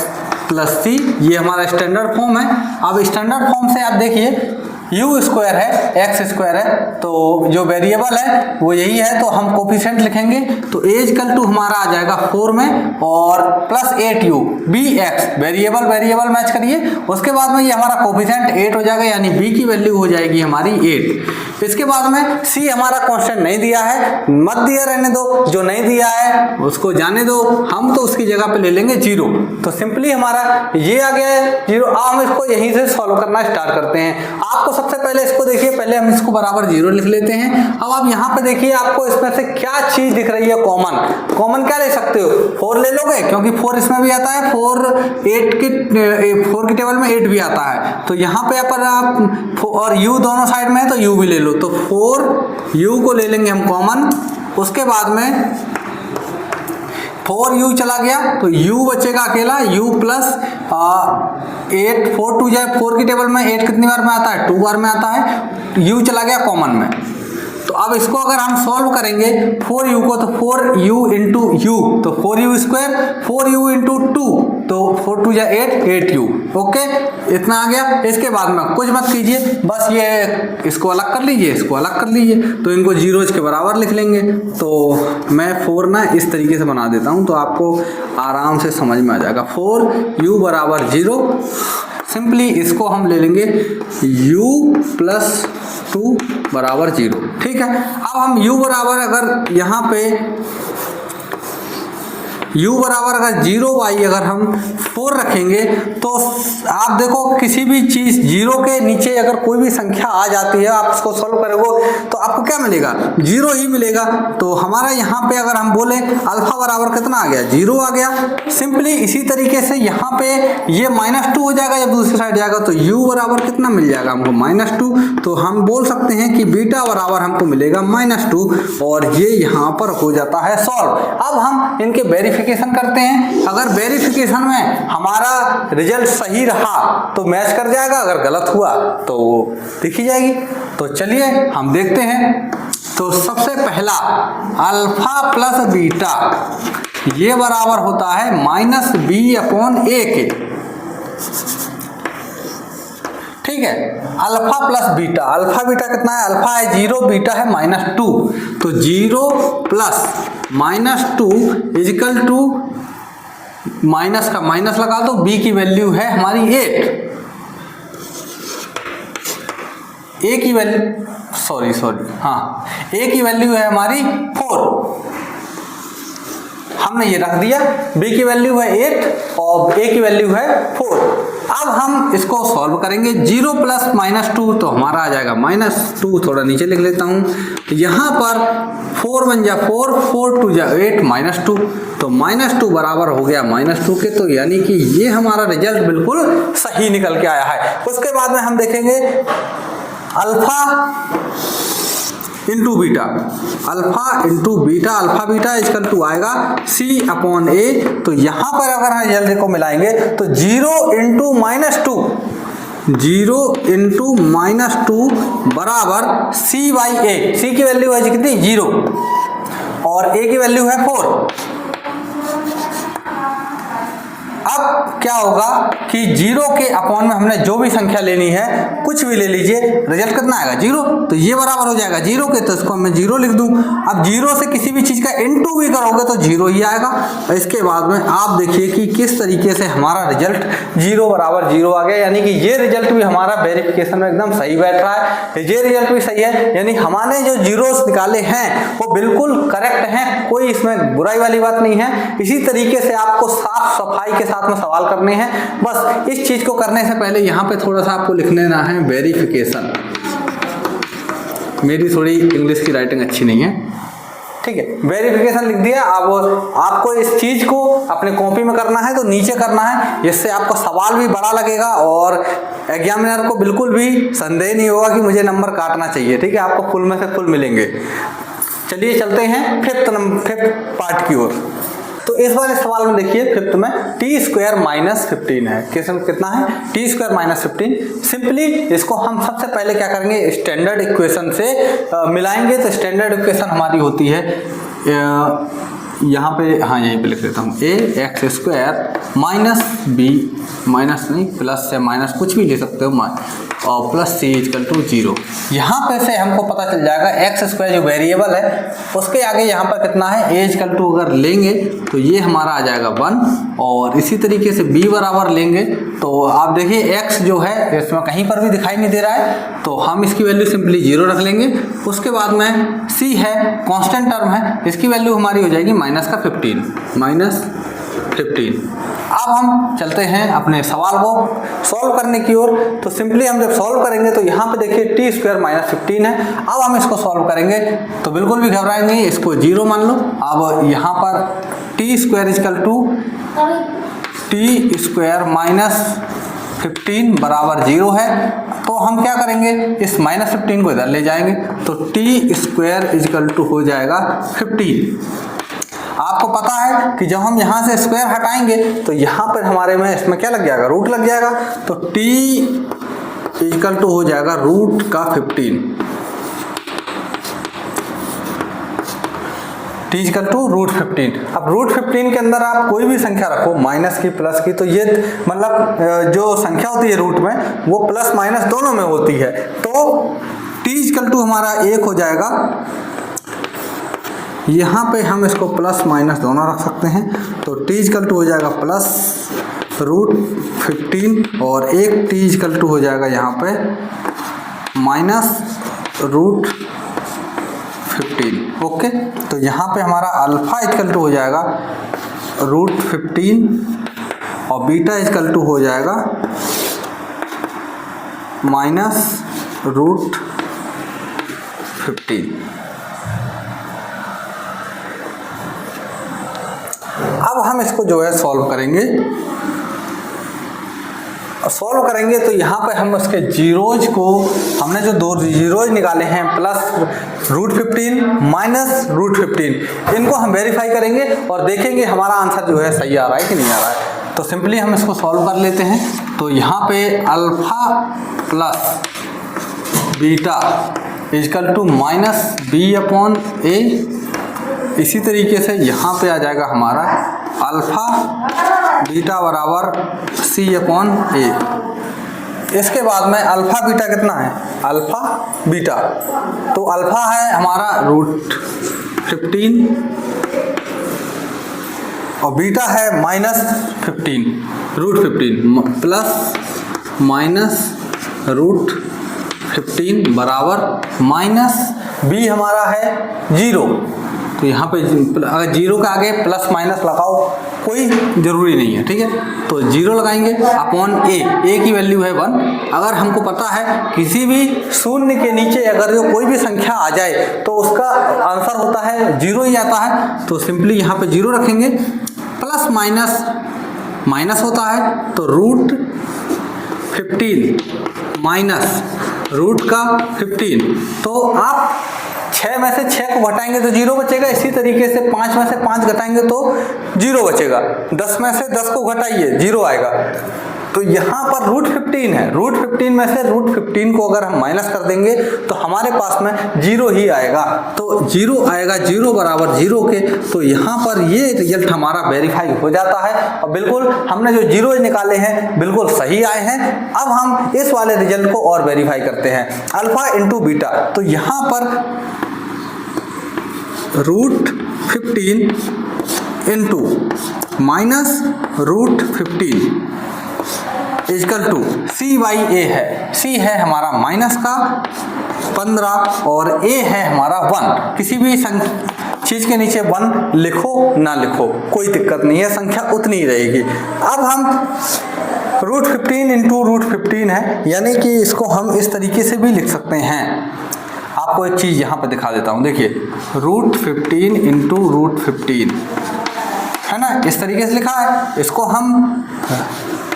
+ c, ये हमारा स्टैंडर्ड फॉर्म है। अब स्टैंडर्ड फॉर्म से आप देखिए u² है, x² है, तो जो वेरिएबल है वो यही है, तो हम कोफिशिएंट लिखेंगे, तो a हमारा आ जाएगा 4 में, और +8u bx वेरिएबल मैच करिए, उसके बाद में ये हमारा कोफिशिएंट 8 हो जाएगा, यानी b की वैल्यू हो जाएगी हमारी 8। इसके बाद में c हमारा कांस्टेंट नहीं दिया है, मत दिया रहने दो, जो नहीं दिया है उसको जाने दो, हम तो उसकी जगह पे ले लेंगे 0। तो सिंपली हमारा ये आ गया है 0। अब हम इसको यहीं से सॉल्व करना स्टार्ट करते हैं। आपको सबसे पहले इसको देखिए, पहले हम इसको बराबर 0 लिख लेते हैं। अब आप यहाँ पे देखिए आपको इसमें से क्या चीज दिख रही है कॉमन क्या ले सकते हो? 4 ले लोगे, क्योंकि 4 इसमें भी आता है, 4 की टेबल में 8 भी आता है, तो यहाँ पे पर आप और u दोनों साइड में है तो u भी ले लो, तो 4u को ले लेंगे हम कॉमन। उसके बाद में 4u चला गया तो u बचेगा अकेला, u + 8 4 2 जाए 4 की टेबल में 8 कितनी बार में आता है? 2 बार में आता है, u चला गया कॉमन में। तो अब इसको अगर हम सॉल्व करेंगे 4u को, तो 4u × u, तो 4u², 4u × 2, तो 4 2 जाए 8 8u। ओके, इतना आ गया। इसके बाद में कुछ मत कीजिए, बस ये इसको अलग कर लीजिए, इसको अलग कर लीजिए, तो इनको जीरोज के बराबर लिख लेंगे। तो मैं 4 ना इस तरीके से बना देता हूँ, तो आपको आराम से समझ में आ जाएगा। 4u = 0, सिंपली इसको हम ले लेंगे u + 2 = 0। ठीक है, अब हम u बराबर अगर यहाँ पे u बराबर अगर 0y अगर हम 4 रखेंगे, तो आप देखो किसी भी चीज 0 के नीचे अगर कोई भी संख्या आ जाती है, आप इसको सॉल्व करोगे तो आपको क्या मिलेगा? 0 ही मिलेगा। तो हमारा यहाँ पे अगर हम बोले अल्फा बराबर कितना आ गया? 0 आ गया। सिंपली इसी तरीके से यहाँ पे ये -2 हो जाएगा, जब दूसरी साइड जाएगा तो u बराबर कितना मिल जाएगा हमको? -2। तो हम बोल सकते हैं कि बीटा बराबर हमको मिलेगा -2, और ये यहाँ पर हो जाता है सॉल्व। अब हम इनके वेरिफिकेशन करते हैं। अगर वेरिफिकेशन में हमारा रिजल्ट सही रहा तो मैच कर जाएगा, अगर गलत हुआ तो दिखी जाएगी। तो चलिए हम देखते हैं। तो सबसे पहला अल्फा + बीटा, ये बराबर होता है -b/a के। ठीक है, अल्फा + बीटा, अल्फा बीटा कितना है? अल्फा है 0, बीटा है -2, तो 0 + -2 = माइनस का माइनस लगा दो, b की वैल्यू है हमारी 8, a की वैल्यू हाँ a की वैल्यू है हमारी 4, हमने ये रख दिया। b की वैल्यू है 8 और a की वैल्यू है 4। अब हम इसको सॉल्व करेंगे। 0 + -2 तो हमारा आ जाएगा -2, थोड़ा नीचे लिख लेता हूँ। यहाँ पर 4 × 1 = 4, 4 2 = 8 -2, तो -2 बराबर हो गया -2 के। तो यानी कि ये हमारा रिजल्ट बिल्कुल सही निकल के आया है। उसके बाद में हम देखेंगे अल्फा × बीटा, अल्फा बीटा = आएगा C/A। तो यहाँ पर अगर हम रिजल्ट को मिलाएंगे तो 0 × -2, 0 इंटू -2 बराबर c/a। c की वैल्यू है कितनी 0 और a की वैल्यू है 4। अब क्या होगा कि 0 के अपॉन में हमने जो भी संख्या लेनी है, कुछ भी ले लीजिए, रिजल्ट कितना आएगा 0, तो ये बराबर हो जाएगा 0 के, तो इसको मैं 0 लिख दूं। अब 0 से किसी भी चीज का इनटू भी करोगे तो 0 ही आएगा। इसके बाद में आप देखिए कि किस तरीके से हमारा रिजल्ट 0 बराबर 0 आ गया, यानी कि ये रिजल्ट भी हमारा वेरिफिकेशन में एकदम सही बैठ रहा है, ये रिजल्ट भी सही है, यानी हमने जो जीरोस निकाले हैं वो बिल्कुल करेक्ट हैं, कोई इसमें बुराई वाली बात नहीं है। इसी तरीके से आपको साफ सफाई के साथ में सवाल करने हैं। बस इस चीज को करने से पहले यहाँ पे थोड़ा सा आपको लिख लेना है वेरिफिकेशन। मेरी थोड़ी इंग्लिश की राइटिंग अच्छी नहीं है, ठीक है, वेरिफिकेशन लिख दिया। अब आपको इस चीज को अपने कॉपी में करना है तो नीचे करना है, जिससे आपको सवाल भी बड़ा लगेगा और एग्जामिनर को बिल्कुल भी संदेह नहीं होगा कि मुझे नंबर काटना चाहिए, ठीक है, आपको फुल में से फुल मिलेंगे। चलिए चलते हैं फिफ्थ पार्ट की ओर। तो इस वाले सवाल में देखिए फिफ्थ में t² - 15 है। कितना है t² - 15। सिंपली इसको हम सबसे पहले क्या करेंगे, स्टैंडर्ड इक्वेशन से मिलाएंगे। तो स्टैंडर्ड इक्वेशन हमारी होती है यहाँ पे, हाँ यहीं पे लिख लेता हूँ, ax² माइनस b माइनस नहीं प्लस या माइनस कुछ भी ले सकते हो और प्लस c = 0। यहाँ पे से हमको पता चल जाएगा x² जो वेरिएबल है उसके आगे यहाँ पर कितना है a = अगर लेंगे तो ये हमारा आ जाएगा 1, और इसी तरीके से b बराबर लेंगे तो आप देखिए x जो है इसमें कहीं पर भी दिखाई नहीं दे रहा है, तो हम इसकी वैल्यू सिंपली 0 रख लेंगे। उसके बाद में c है कांस्टेंट टर्म है, इसकी वैल्यू हमारी हो जाएगी -15। अब हम चलते हैं अपने सवाल को सॉल्व करने की ओर। तो सिंपली हम जब सॉल्व करेंगे तो यहाँ पे देखिए t² - 15 है। अब हम इसको सॉल्व करेंगे तो बिल्कुल भी घबराएंगे, इसको 0 मान लो। अब यहाँ पर t² = t² - 15 बराबर 0 है, तो हम क्या करेंगे, इस -15 को इधर ले जाएंगे तो t² हो जाएगा 15। आपको पता है कि जब हम यहाँ से स्क्वायर हटाएंगे तो यहाँ पर हमारे में इसमें क्या लग जाएगा, रूट लग जाएगा, तो t हो जाएगा √15। t √15। अब √15 के अंदर आप कोई भी संख्या रखो, माइनस की प्लस की, तो ये मतलब जो संख्या होती है रूट में वो प्लस माइनस दोनों में होती है। तो t हमारा 1 हो जाएगा। यहाँ पे हम इसको प्लस माइनस दोनों रख सकते हैं, तो t हो जाएगा प्लस √15 और एक t हो जाएगा यहाँ पे -√15। ओके, तो यहाँ पे हमारा अल्फा हो जाएगा √15 और बीटा हो जाएगा -√15। अब हम इसको जो है सॉल्व करेंगे तो यहाँ पे हम उसके जीरोज को, हमने जो 2 जीरोज निकाले हैं प्लस √15 माइनस √15, इनको हम वेरीफाई करेंगे और देखेंगे हमारा आंसर जो है सही आ रहा है कि नहीं आ रहा है। तो सिंपली हम इसको सॉल्व कर लेते हैं। तो यहाँ पे अल्फा प्लस बीटा -b/a, इसी तरीके से यहाँ पे आ जाएगा हमारा अल्फा बीटा बराबर c/a। इसके बाद में अल्फा बीटा कितना है, अल्फा बीटा, तो अल्फा है हमारा √15 और बीटा है -15 √15 प्लस -√15 बराबर -b हमारा है 0। तो यहाँ पे अगर 0 के आगे प्लस माइनस लगाओ कोई ज़रूरी नहीं है, ठीक है, तो 0 लगाएंगे अपॉन a की वैल्यू है 1। अगर हमको पता है किसी भी शून्य के नीचे अगर जो कोई भी संख्या आ जाए तो उसका आंसर होता है 0 ही आता है, तो सिंपली यहाँ पे 0 रखेंगे। प्लस माइनस माइनस होता है तो √15 माइनस √15, तो आप 6 में से 6 को घटाएंगे तो 0 बचेगा। इसी तरीके से 5 में से 5 घटाएंगे तो 0 बचेगा। 10 में से 10 को घटाइए 0 आएगा। तो यहाँ पर रूट 15 है, रूट 15 में से रूट 15 को अगर हम माइनस कर देंगे तो हमारे पास में 0 ही आएगा, तो 0 आएगा, 0 बराबर 0 के, तो यहाँ पर ये रिजल्ट हमारा वेरीफाई हो जाता है और बिल्कुल हमने जो 0 निकाले हैं बिल्कुल सही आए हैं। अब हम इस वाले रिजल्ट को और वेरीफाई करते हैं, अल्फा इंटू बीटा, तो यहाँ पर root 15 into minus root 15 equal to C by A है, सी है हमारा माइनस का 15 और ए है हमारा 1। किसी भी चीज के नीचे 1 लिखो ना लिखो कोई दिक्कत नहीं है, संख्या उतनी ही रहेगी। अब हम रूट 15 इंटू रूट 15 है, यानी कि इसको हम इस तरीके से भी लिख सकते हैं। आपको एक चीज यहाँ पे दिखा देता हूँ, देखिए रूट 15 इंटू रूट 15 है ना, इस तरीके से लिखा है। इसको हम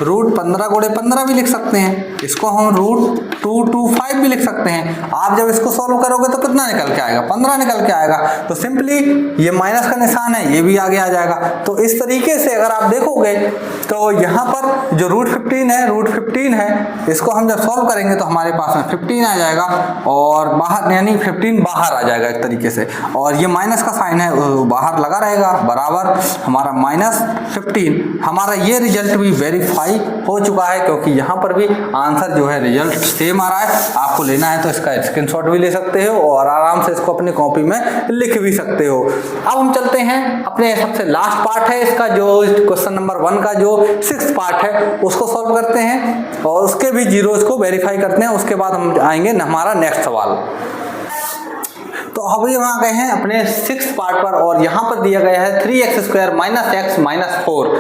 रूट 15 गुणे 15 भी लिख सकते हैं, इसको हम रूट 225 भी लिख सकते हैं। आप जब इसको सॉल्व करोगे तो कितना निकल के आएगा, 15 निकल के आएगा। तो सिंपली ये माइनस का निशान है, ये भी आगे आ जाएगा। तो इस तरीके से अगर आप देखोगे तो यहाँ पर जो रूट 15 है, रूट 15 है, इसको हम जब सॉल्व करेंगे तो हमारे पास में 15 आ जाएगा और बाहर यानी 15 बाहर आ जाएगा एक तरीके से, और ये माइनस का साइन है बाहर लगा रहेगा, बराबर हमारा माइनस 15। हमारा ये रिजल्ट भी वेरीफाई हो चुका है, क्योंकि यहाँ पर भी आंसर जो है रिजल्ट सेम आ रहा है। आपको लेना है तो इसका स्क्रीनशॉट भी ले सकते हो और आराम से इसको अपनी कॉपी में लिख भी सकते हो। अब हम चलते हैं अपने सबसे लास्ट पार्ट है इसका, जो क्वेश्चन नंबर 1 का जो 6th पार्ट है उसको सॉल्व करते हैं और उसके भी जीरोस को वेरीफाई करते हैं। उसके बाद हम आएंगे हमारा नेक्स्ट सवाल। तो अभी हम आ गए हैं अपने 6th पार्ट पर और यहाँ पर दिया गया है 3x² माइनस x माइनस 4।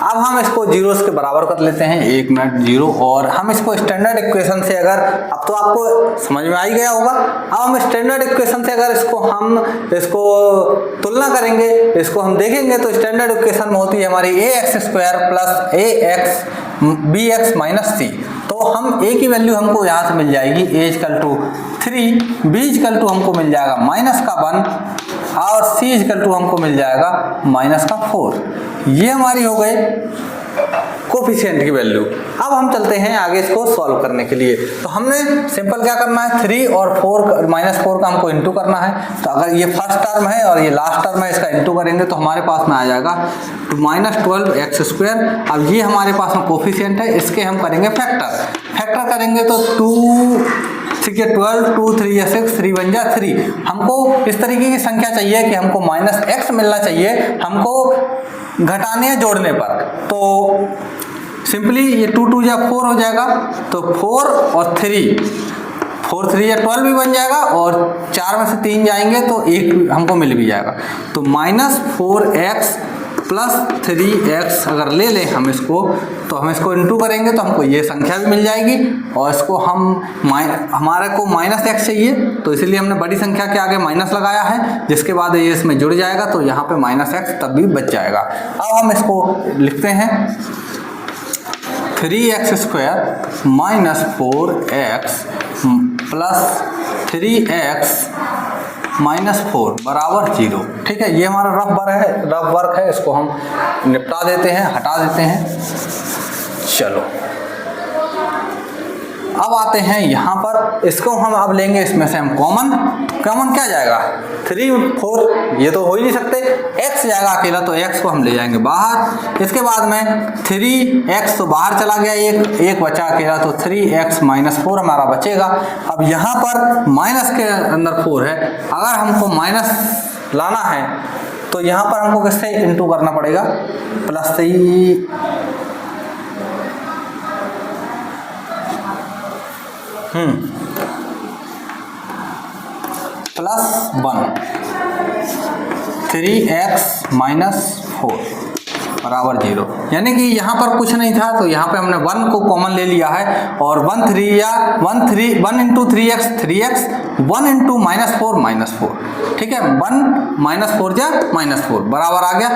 अब हम इसको जीरोस के बराबर कर लेते हैं, 1 मिनट 0, और हम इसको स्टैंडर्ड इक्वेशन से अगर, अब तो आपको समझ में आ ही गया होगा, अब हम स्टैंडर्ड इक्वेशन से अगर इसको तुलना करेंगे, इसको हम देखेंगे तो स्टैंडर्ड इक्वेशन में होती है हमारी ax² plus ax bx minus c। तो हम a की वैल्यू हमको यहाँ से मिल जाएगी a equal to 3, b equal to हमको मिल जाएगा माइनस का 1 और c इक्वल टू हमको मिल जाएगा माइनस का 4। ये हमारी हो गई कोफिशिएंट की वैल्यू। अब हम चलते हैं आगे इसको सॉल्व करने के लिए। तो हमने सिंपल क्या करना है, 3 और 4 माइनस 4 का हमको इंटू करना है। तो अगर ये फर्स्ट टर्म है और ये लास्ट टर्म है, इसका इंटू करेंगे तो हमारे पास में आ जाएगा माइनस 12x²। अब ये हमारे पास में कोफिशिएंट है, इसके हम करेंगे फैक्टर करेंगे तो 2 ठीक है 12 2 3 या 6 3 1 जा 3। हमको इस तरीके की संख्या चाहिए कि हमको माइनस x मिलना चाहिए हमको घटाने या जोड़ने पर। तो सिंपली ये 2 2 जा 4 हो जाएगा, तो 4 और 3 4 3 या 12 भी बन जाएगा और 4 में से 3 जाएंगे तो 1 हमको मिल भी जाएगा। तो माइनस 4x प्लस 3x अगर ले लें हम इसको, तो हम इसको इंटू करेंगे तो हमको ये संख्या भी मिल जाएगी और इसको हम हमारे को माइनस x चाहिए तो इसलिए हमने बड़ी संख्या के आगे माइनस लगाया है, जिसके बाद ये इसमें जुड़ जाएगा तो यहाँ पे माइनस x तब भी बच जाएगा। अब हम इसको लिखते हैं 3x² minus 4x plus 3x minus 4 बराबर 0। ठीक है, ये हमारा रफ वर्क है, इसको हम निपटा देते हैं, हटा देते हैं। चलो अब आते हैं यहाँ पर, इसको हम अब लेंगे, इसमें से हम कॉमन क्या जाएगा 3 4, ये तो हो ही नहीं सकते, x जाएगा अकेला तो x को हम ले जाएंगे बाहर। इसके बाद में 3x तो बाहर चला गया, एक बचा अकेला तो 3x माइनस 4 हमारा बचेगा। अब यहाँ पर माइनस के अंदर 4 है, अगर हमको माइनस लाना है तो यहाँ पर हमको किससे इंटू करना पड़ेगा, प्लस से ही प्लस 1 3x माइनस 4 बराबर 0। यानी कि यहाँ पर कुछ नहीं था तो यहाँ पे हमने 1 को कॉमन ले लिया है और 1 into 3x 3x 1 into minus 4 ठीक है, 1 माइनस 4 जा माइनस 4 बराबर आ गया।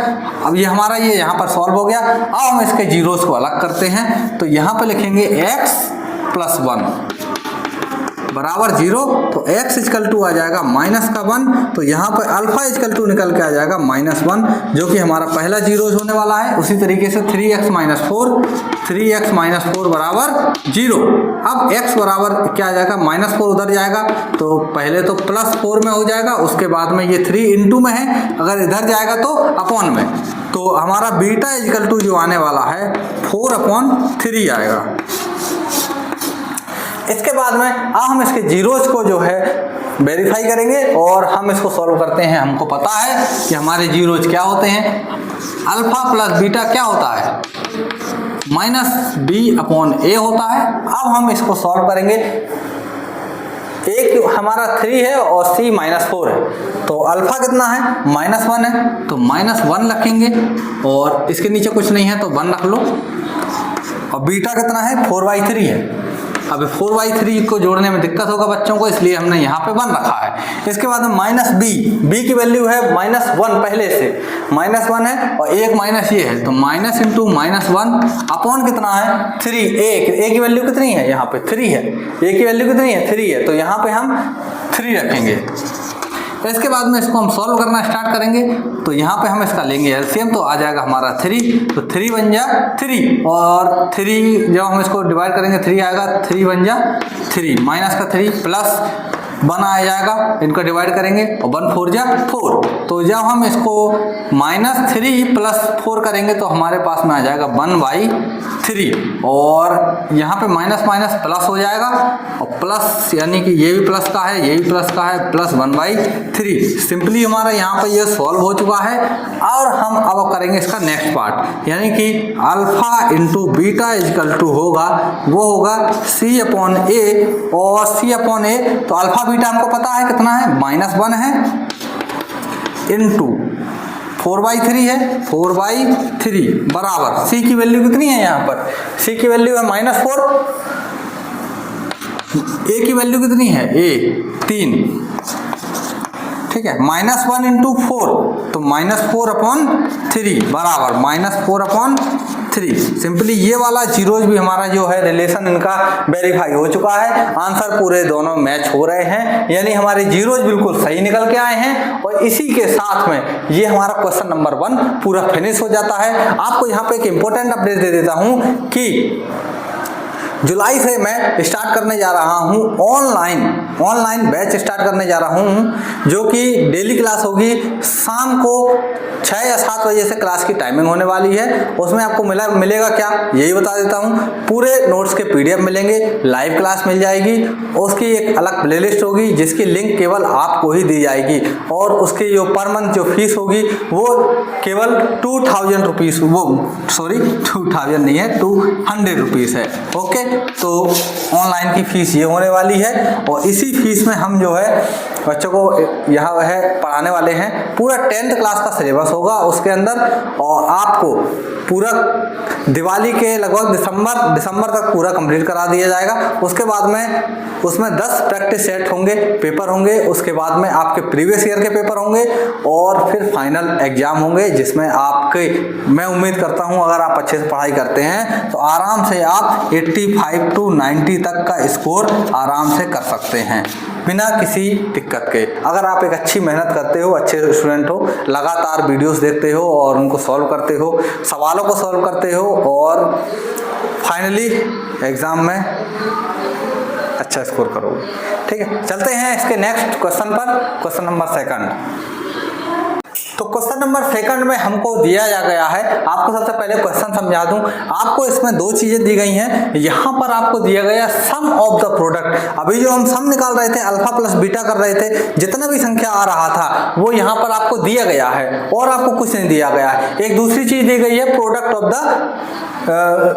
अब ये हमारा ये यहाँ पर सॉल्व हो गया। अब हम इसके जीरोस को अलग करते हैं तो यहाँ पे लिखेंगे x प्लस 1, बराबर 0, तो x इक्वल टू आ जाएगा माइनस का 1, तो यहाँ पर अल्फा इक्वल टू निकल के आ जाएगा -1, जो कि हमारा पहला जीरो होने वाला है। उसी तरीके से 3x माइनस 4 बराबर 0। अब x बराबर क्या आ जाएगा, -4 उधर जाएगा, तो पहले तो +4 में हो जाएगा, उसके बाद में ये 3 इंटू में है, अगर इधर जाएगा तो अपॉन में, तो हमारा बीटा इक्वल टू जो आने वाला है 4/3 आएगा। इसके बाद में अब हम इसके जीरोज को जो है वेरीफाई करेंगे और हम इसको सॉल्व करते हैं। हमको पता है कि हमारे जीरोज क्या होते हैं, अल्फा प्लस बीटा क्या होता है, -b/a होता है। अब हम इसको सॉल्व करेंगे। एक हमारा 3 है और c -4 है, तो अल्फा कितना है, -1 है, तो -1 रखेंगे और इसके नीचे कुछ नहीं है तो 1 रख लो। और बीटा कितना है, 4/3 है। अब 4/3 को जोड़ने में दिक्कत होगा बच्चों को, इसलिए हमने यहाँ पे 1 रखा है। इसके बाद में -b की वैल्यू है -1, पहले से -1 है और एक माइनस ये है, तो माइनस इंटू -1 अपॉन कितना है 3। a की वैल्यू कितनी है, यहाँ पे 3 है, a की वैल्यू कितनी है 3 है, तो यहाँ पे हम 3 रखेंगे। तो इसके बाद में इसको हम सॉल्व करना स्टार्ट करेंगे, तो यहाँ पे हम इसका लेंगे एलसीएम, तो आ जाएगा हमारा 3, तो 3 बन जा 3, और 3 जब हम इसको डिवाइड करेंगे 3 आएगा, 3 बन जा 3, माइनस का 3 प्लस 1 आ जाएगा, इनको डिवाइड करेंगे और 1 4 जा 4, तो जब हम इसको -3 + 4 करेंगे तो हमारे पास में आ जाएगा 1/3, और यहाँ पे माइनस माइनस प्लस हो जाएगा, और प्लस यानी कि ये भी प्लस का है, ये भी प्लस का है, प्लस 1/3। सिंपली हमारा यहाँ पे ये सॉल्व हो चुका है। और हम अब करेंगे इसका नेक्स्ट पार्ट, यानी कि alpha into beta equal to होगा, वो होगा c/a, और c/a तो अल्फा बीटा हमको पता है कितना है, -1 है, इंटू 4/3 है, 4/3 बराबर c की वैल्यू कितनी है, यहाँ पर c की वैल्यू है -4, a की वैल्यू कितनी है, a 3, ठीक है, -1 इंटू 4, तो -4/3 बराबर -4/3। सिंपली ये वाला जीरोज भी हमारा जो है रिलेशन इनका वेरीफाई हो चुका है, आंसर पूरे दोनों मैच हो रहे हैं, यानी हमारे जीरोज बिल्कुल सही निकल के आए हैं। और इसी के साथ में ये हमारा क्वेश्चन नंबर 1 पूरा फिनिश हो जाता है। आपको यहाँ पे एक इंपॉर्टेंट अपडेट दे देता हूँ कि जुलाई से मैं स्टार्ट करने जा रहा हूँ ऑनलाइन बैच स्टार्ट करने जा रहा हूँ, जो कि डेली क्लास होगी, शाम को 6 या 7 बजे से क्लास की टाइमिंग होने वाली है। उसमें आपको मिलेगा क्या, यही बता देता हूँ। पूरे नोट्स के PDF मिलेंगे, लाइव क्लास मिल जाएगी, उसकी एक अलग प्लेलिस्ट होगी जिसकी लिंक केवल आपको ही दी जाएगी, और उसकी जो पर मंथ जो फीस होगी वो केवल 2000 रुपीज़, वो सॉरी 2000 नहीं है, 200 रुपीज़ है। ओके, तो ऑनलाइन की फीस ये होने वाली है, और इसी फीस में हम जो है बच्चों को यहाँ है पढ़ाने वाले हैं। पूरा 10th क्लास का सिलेबस होगा उसके अंदर, और आपको पूरा दिवाली के लगभग दिसंबर तक पूरा कंप्लीट करा दिया जाएगा। उसके बाद में उसमें 10 प्रैक्टिस सेट होंगे, पेपर होंगे, उसके बाद में आपके प्रीवियस ईयर के पेपर होंगे, और फिर फाइनल एग्जाम होंगे, जिसमें आपके मैं उम्मीद करता हूं अगर आप अच्छे से पढ़ाई करते हैं तो आराम से आप 85 to 90 तक का स्कोर आराम से कर सकते हैं बिना किसी दिक्कत के। अगर आप एक अच्छी मेहनत करते हो, अच्छे स्टूडेंट हो, लगातार वीडियोस देखते हो और उनको सॉल्व करते हो, सवालों को सॉल्व करते हो, और फाइनली एग्ज़ाम में अच्छा स्कोर करोगे। ठीक है, चलते हैं इसके नेक्स्ट क्वेश्चन पर, क्वेश्चन नंबर 2। तो क्वेश्चन नंबर 2 में हमको दिया जा गया है, आपको सबसे पहले क्वेश्चन समझा दूं। आपको इसमें 2 चीजें दी गई हैं। यहाँ पर आपको दिया गया सम ऑफ द प्रोडक्ट। अभी जो हम सम निकाल रहे थे, अल्फा प्लस बीटा कर रहे थे, जितना भी संख्या आ रहा था वो यहाँ पर आपको दिया गया है, और आपको कुछ नहीं दिया गया है। एक दूसरी चीज दी गई है, product of the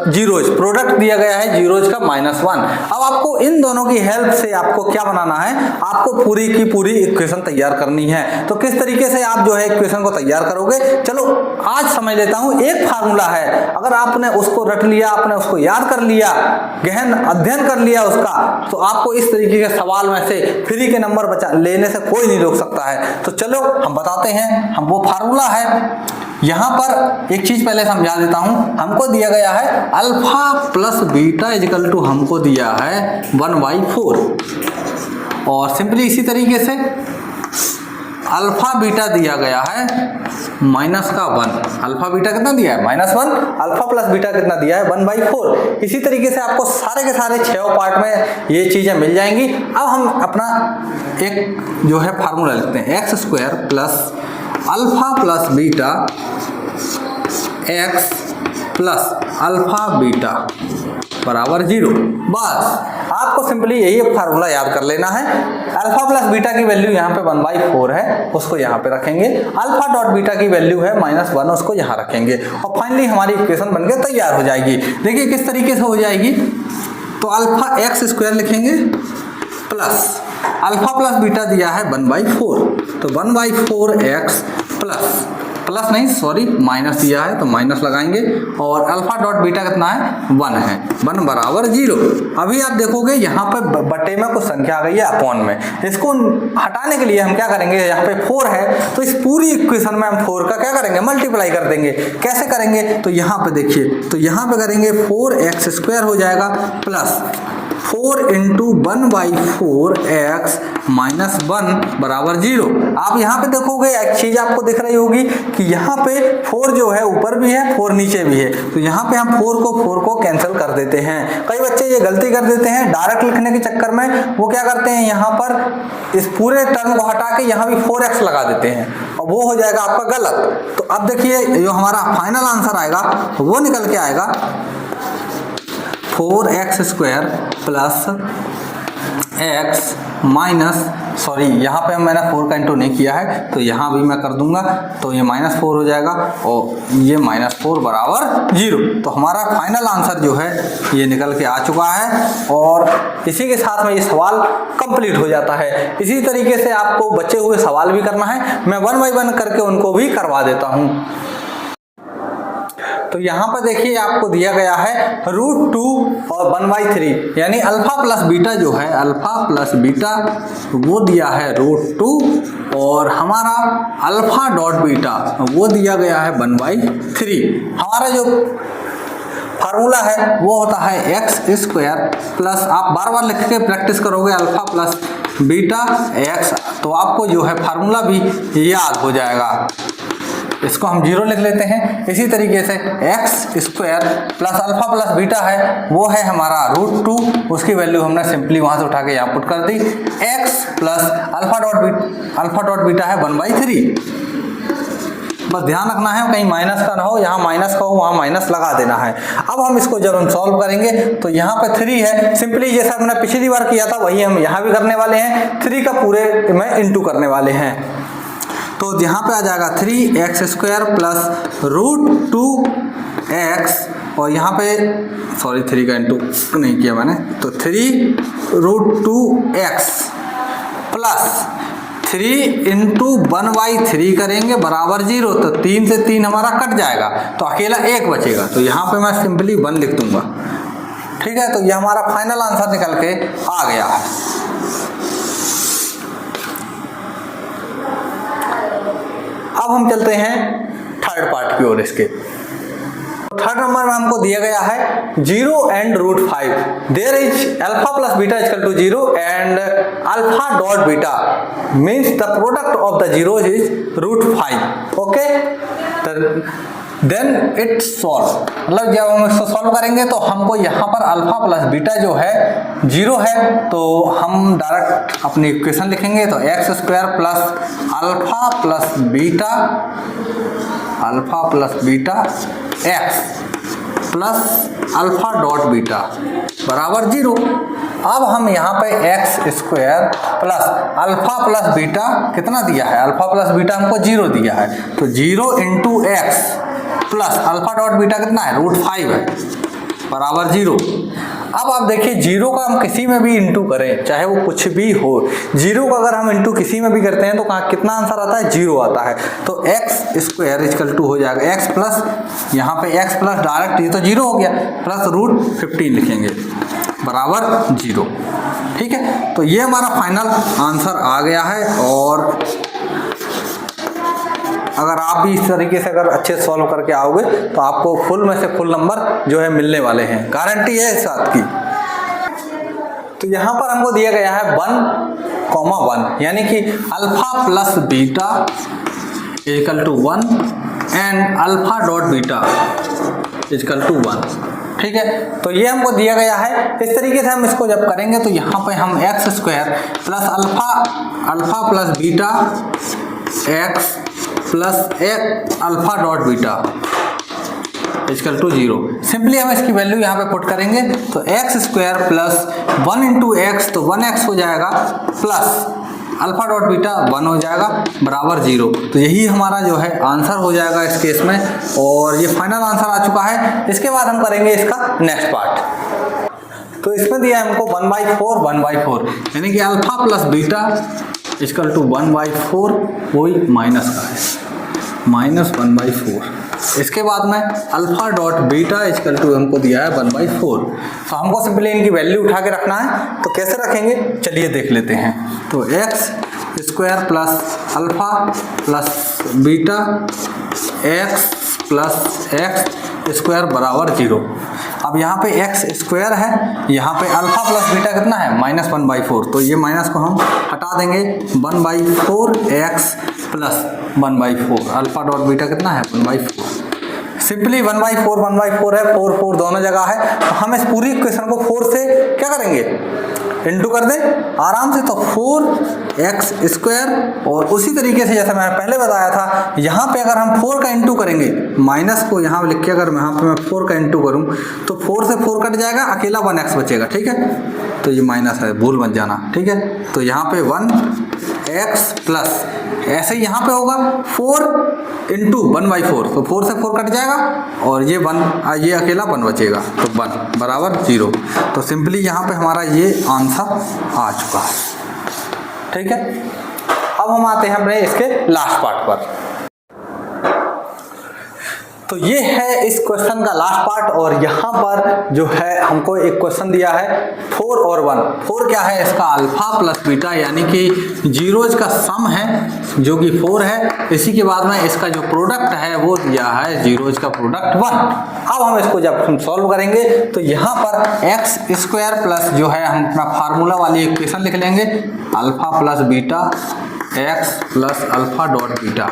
zeros, product दिया गया है जीरोज का -1। अब आपको इन दोनों की हेल्प से आपको क्या बनाना है, आपको पूरी की पूरी इक्वेशन तैयार करनी है। तो किस तरीके से आप जो है इक्वेशन को तैयार करोगे, चलो आज समझ लेता हूं। एक फार्मूला है, अगर आपने उसको रट लिया, आपने उसको याद कर लिया, गहन अध्ययन कर लिया उसका, तो आपको इस तरीके के सवाल में से फ्री के नंबर बचा लेने से कोई नहीं रोक सकता है। तो चलो हम बताते हैं, हम वो फार्मूला है। यहाँ पर एक चीज पहले समझा देता हूं। हमको दिया गया गया है alpha plus beta equal to हमको दिया है 1/4 और सिंपली इसी तरीके से अल्फा बीटा दिया गया है -1। अल्फा बीटा कितना दिया है -1, अल्फा प्लस बीटा कितना दिया है 1/4। इसी तरीके से आपको सारे के सारे 6 पार्ट में ये चीजें मिल जाएंगी। अब हम अपना एक जो है फार्मूला लिखते हैं, x² plus alpha plus beta x plus alpha beta बराबर 0। बस आपको सिंपली यही फार्मूला याद कर लेना है। अल्फा प्लस बीटा की वैल्यू यहाँ पे 1/4 है, उसको यहाँ पे रखेंगे। अल्फा डॉट बीटा की वैल्यू है -1, उसको यहाँ रखेंगे और फाइनली हमारी इक्वेशन बनके तैयार हो जाएगी। देखिए किस तरीके से हो जाएगी। तो अल्फा x² लिखेंगे प्लस अल्फा प्लस बीटा दिया है 1/4, तो 1/4x प्लस नहीं सॉरी माइनस दिया है तो माइनस लगाएंगे और अल्फा डॉट बीटा कितना है 1 है, 1 बराबर 0। अभी आप देखोगे यहाँ पे बटे में कुछ संख्या आ गई है अपॉन में, इसको हटाने के लिए हम क्या करेंगे, यहाँ पे 4 है तो इस पूरी इक्वेशन में हम 4 का क्या करेंगे मल्टीप्लाई कर देंगे। कैसे करेंगे तो यहाँ पे देखिए, तो यहाँ पे करेंगे 4x² हो जाएगा प्लस 4 × 1/4x -1 बराबर 0। आप यहाँ पे देखोगे एक चीज आपको दिख रही होगी कि यहाँ पे 4 जो है ऊपर भी है 4 नीचे भी है, तो यहाँ पे हम 4 को कैंसिल कर देते हैं। कई बच्चे ये गलती कर देते हैं, डायरेक्ट लिखने के चक्कर में वो क्या करते हैं यहाँ पर इस पूरे टर्म को हटा के यहाँ भी 4x लगा देते हैं और वो हो जाएगा आपका गलत। तो अब देखिए जो हमारा फाइनल आंसर आएगा वो निकल के आएगा 4x² प्लस x सॉरी यहाँ पे मैंने 4 का इंटू नहीं किया है तो यहाँ भी मैं कर दूंगा, तो ये -4 हो जाएगा और ये -4 बराबर 0। तो हमारा फाइनल आंसर जो है ये निकल के आ चुका है और इसी के साथ में ये सवाल कंप्लीट हो जाता है। इसी तरीके से आपको बचे हुए सवाल भी करना है, मैं 1 बाय 1 करके उनको भी करवा देता हूँ। तो यहाँ पर देखिए आपको दिया गया है √2 और 1/3 यानी अल्फा प्लस बीटा जो है अल्फा प्लस बीटा वो दिया है √2 और हमारा अल्फा डॉट बीटा वो दिया गया है 1/3। हमारा जो फार्मूला है वो होता है x² प्लस आप बार बार लिख के प्रैक्टिस करोगे अल्फा प्लस बीटा x, तो आपको जो है फार्मूला भी याद हो जाएगा। इसको हम 0 लिख लेते हैं। इसी तरीके से x² plus alpha plus beta है वो है हमारा √2, उसकी वैल्यू हमने सिंपली वहां से उठा के यहाँ पुट कर दी। x plus alpha dot beta है 1/3। बस ध्यान रखना है कहीं माइनस का ना हो, यहाँ माइनस का हो वहाँ माइनस लगा देना है। अब हम इसको जब हम सॉल्व करेंगे तो यहाँ पे 3 है, सिंपली जैसा हमने पिछली बार किया था वही हम यहाँ भी करने वाले हैं, 3 का पूरे में इंटू करने वाले हैं। तो यहाँ पे आ जाएगा 3x² प्लस √2x और यहाँ पे सॉरी 3 का इंटू नहीं किया मैंने, तो 3√2x प्लस 3 × 1/3 करेंगे बराबर 0, तो 3 से 3 हमारा कट जाएगा तो अकेला 1 बचेगा, तो यहाँ पे मैं सिंपली 1 लिख दूंगा। ठीक है, तो ये हमारा फाइनल आंसर निकल के आ गया है। अब हम चलते हैं थर्ड पार्ट की ओर। इसके थर्ड नंबर में हमको दिया गया है 0 and √5। There is alpha plus beta equal to 0 and alpha dot beta means the product of the zeros is √5। Okay, then it solve, मतलब जब हम इसको सॉल्व करेंगे तो हमको यहाँ पर अल्फा प्लस बीटा जो है 0 है, तो हम डायरेक्ट अपनी इक्वेशन लिखेंगे। तो x² plus alpha plus beta x plus alpha dot beta बराबर 0। अब हम यहाँ पे x² plus alpha plus beta कितना दिया है, अल्फा प्लस बीटा हमको 0 दिया है, तो 0 × x plus alpha dot beta कितना है √5 है बराबर 0। अब आप देखिए 0 का हम किसी में भी इंटू करें चाहे वो कुछ भी हो, 0 का अगर हम इंटू किसी में भी करते हैं तो कहाँ कितना आंसर आता है 0 आता है। तो x² इक्वल टू हो जाएगा x प्लस यहाँ पे x प्लस डायरेक्ट ये तो 0 हो गया प्लस √15 लिखेंगे बराबर 0। ठीक है, तो ये हमारा फाइनल आंसर आ गया है और अगर आप भी इस तरीके से अगर अच्छे से सॉल्व करके आओगे तो आपको फुल में से फुल नंबर जो है मिलने वाले हैं, गारंटी है इस बात की। तो यहाँ पर हमको दिया गया है 1,1 यानी कि alpha plus beta equal to 1 and alpha dot beta equal to 1। ठीक है, तो ये हमको दिया गया है। इस तरीके से हम इसको जब करेंगे तो यहाँ पे हम x square plus alpha plus beta x plus एक alpha dot beta equal to 0। Simply हम इसकी वैल्यू यहाँ पे पुट करेंगे तो x square plus 1 into x तो 1x हो जाएगा प्लस अल्फा डॉट बीटा 1 हो जाएगा बराबर 0। तो यही हमारा जो है आंसर हो जाएगा इस केस में, और ये फाइनल आंसर आ चुका है। इसके बाद हम करेंगे इसका नेक्स्ट पार्ट। तो इसमें दिया है हमको 1/4 यानी कि alpha plus beta equal to 1/4 वही माइनस का है, माइनस 1/4। इसके बाद में alpha dot beta equal to हमको दिया है 1/4। तो हमको सिंपली इनकी वैल्यू उठा के रखना है। तो कैसे रखेंगे चलिए देख लेते हैं। तो x square plus alpha plus beta x plus x square बराबर 0। अब यहाँ पे एक्स स्क्वायर है, यहाँ पे अल्फा प्लस बीटा कितना है माइनस 1/4। तो ये माइनस को हम हटा देंगे, 1/4 x plus 1/4 alpha dot beta कितना है 1/4। सिंपली 1/4 है, 4 दोनों जगह है। तो हम इस पूरी इक्वेशन को 4 से क्या करेंगे इंटू कर दें आराम से। तो 4x स्क्वायर, और उसी तरीके से जैसे मैंने पहले बताया था यहाँ पे अगर हम 4 का इंटू करेंगे, माइनस को यहाँ लिख के अगर यहाँ पे मैं 4 का इंटू करूँ तो 4 से 4 कट जाएगा, अकेला 1x बचेगा। ठीक है, तो ये माइनस है, भूल मत जाना। ठीक है, तो यहाँ पे 1x प्लस ऐसे ही यहाँ पे होगा 4 इंटू 1/4, तो 4 से 4 कट जाएगा और ये 1, ये अकेला 1 बचेगा, तो 1 बराबर 0। तो सिंपली यहाँ पे हमारा ये आंसर आ चुका है। ठीक है, अब हम आते हैं अपने इसके लास्ट पार्ट पर। तो ये है इस क्वेश्चन का लास्ट पार्ट, और यहाँ पर जो है हमको एक क्वेश्चन दिया है 4 और 1। 4 क्या है इसका अल्फा प्लस बीटा यानी कि जीरोज का सम है जो कि 4 है। इसी के बाद में इसका जो प्रोडक्ट है वो दिया है जीरोज का प्रोडक्ट 1। अब हम इसको जब हम सॉल्व करेंगे तो यहाँ पर एक्स स्क्वायर प्लस जो है हम अपना फार्मूला वाली इक्वेशन लिख लेंगे, alpha plus beta x plus alpha dot beta.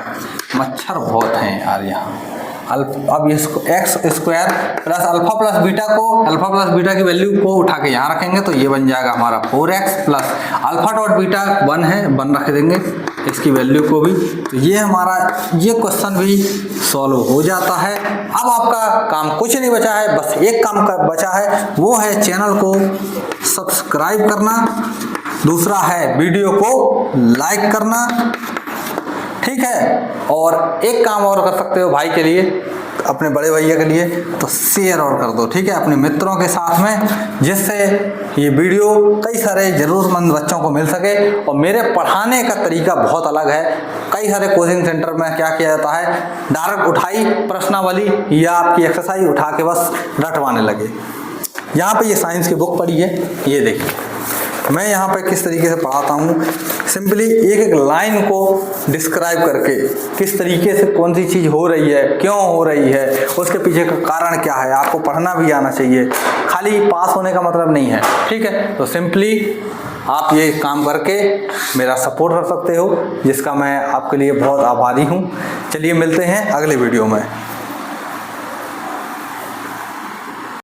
मच्छर बहुत हैं यार यहाँ। अब इसको x square plus alpha plus beta को, अल्फा प्लस बीटा की वैल्यू को उठा के यहाँ रखेंगे तो ये बन जाएगा हमारा 4x plus alpha dot beta 1 है, 1 रख देंगे इसकी वैल्यू को भी। तो ये हमारा ये क्वेश्चन भी सॉल्व हो जाता है। अब आपका काम कुछ नहीं बचा है, बस एक काम बचा है, वो है चैनल को सब्सक्राइब करना, दूसरा है वीडियो को लाइक करना। ठीक है, और एक काम और कर सकते हो भाई के लिए, अपने बड़े भैया के लिए, तो शेयर और कर दो। ठीक है, अपने मित्रों के साथ में, जिससे ये वीडियो कई सारे ज़रूरतमंद बच्चों को मिल सके। और मेरे पढ़ाने का तरीका बहुत अलग है। कई सारे कोचिंग सेंटर में क्या किया जाता है, डायरेक्ट उठाई प्रश्नावली या आपकी एक्सरसाइज उठा के बस रटवाने लगे। यहाँ पे ये साइंस की बुक पढ़ी है, ये देखिए मैं यहाँ पे किस तरीके से पढ़ाता हूँ। सिंपली एक एक लाइन को डिस्क्राइब करके किस तरीके से कौन सी चीज़ हो रही है, क्यों हो रही है, उसके पीछे का कारण क्या है, आपको पढ़ना भी आना चाहिए। खाली पास होने का मतलब नहीं है। ठीक है, तो सिंपली आप ये काम करके मेरा सपोर्ट कर सकते हो, जिसका मैं आपके लिए बहुत आभारी हूँ। चलिए मिलते हैं अगले वीडियो में।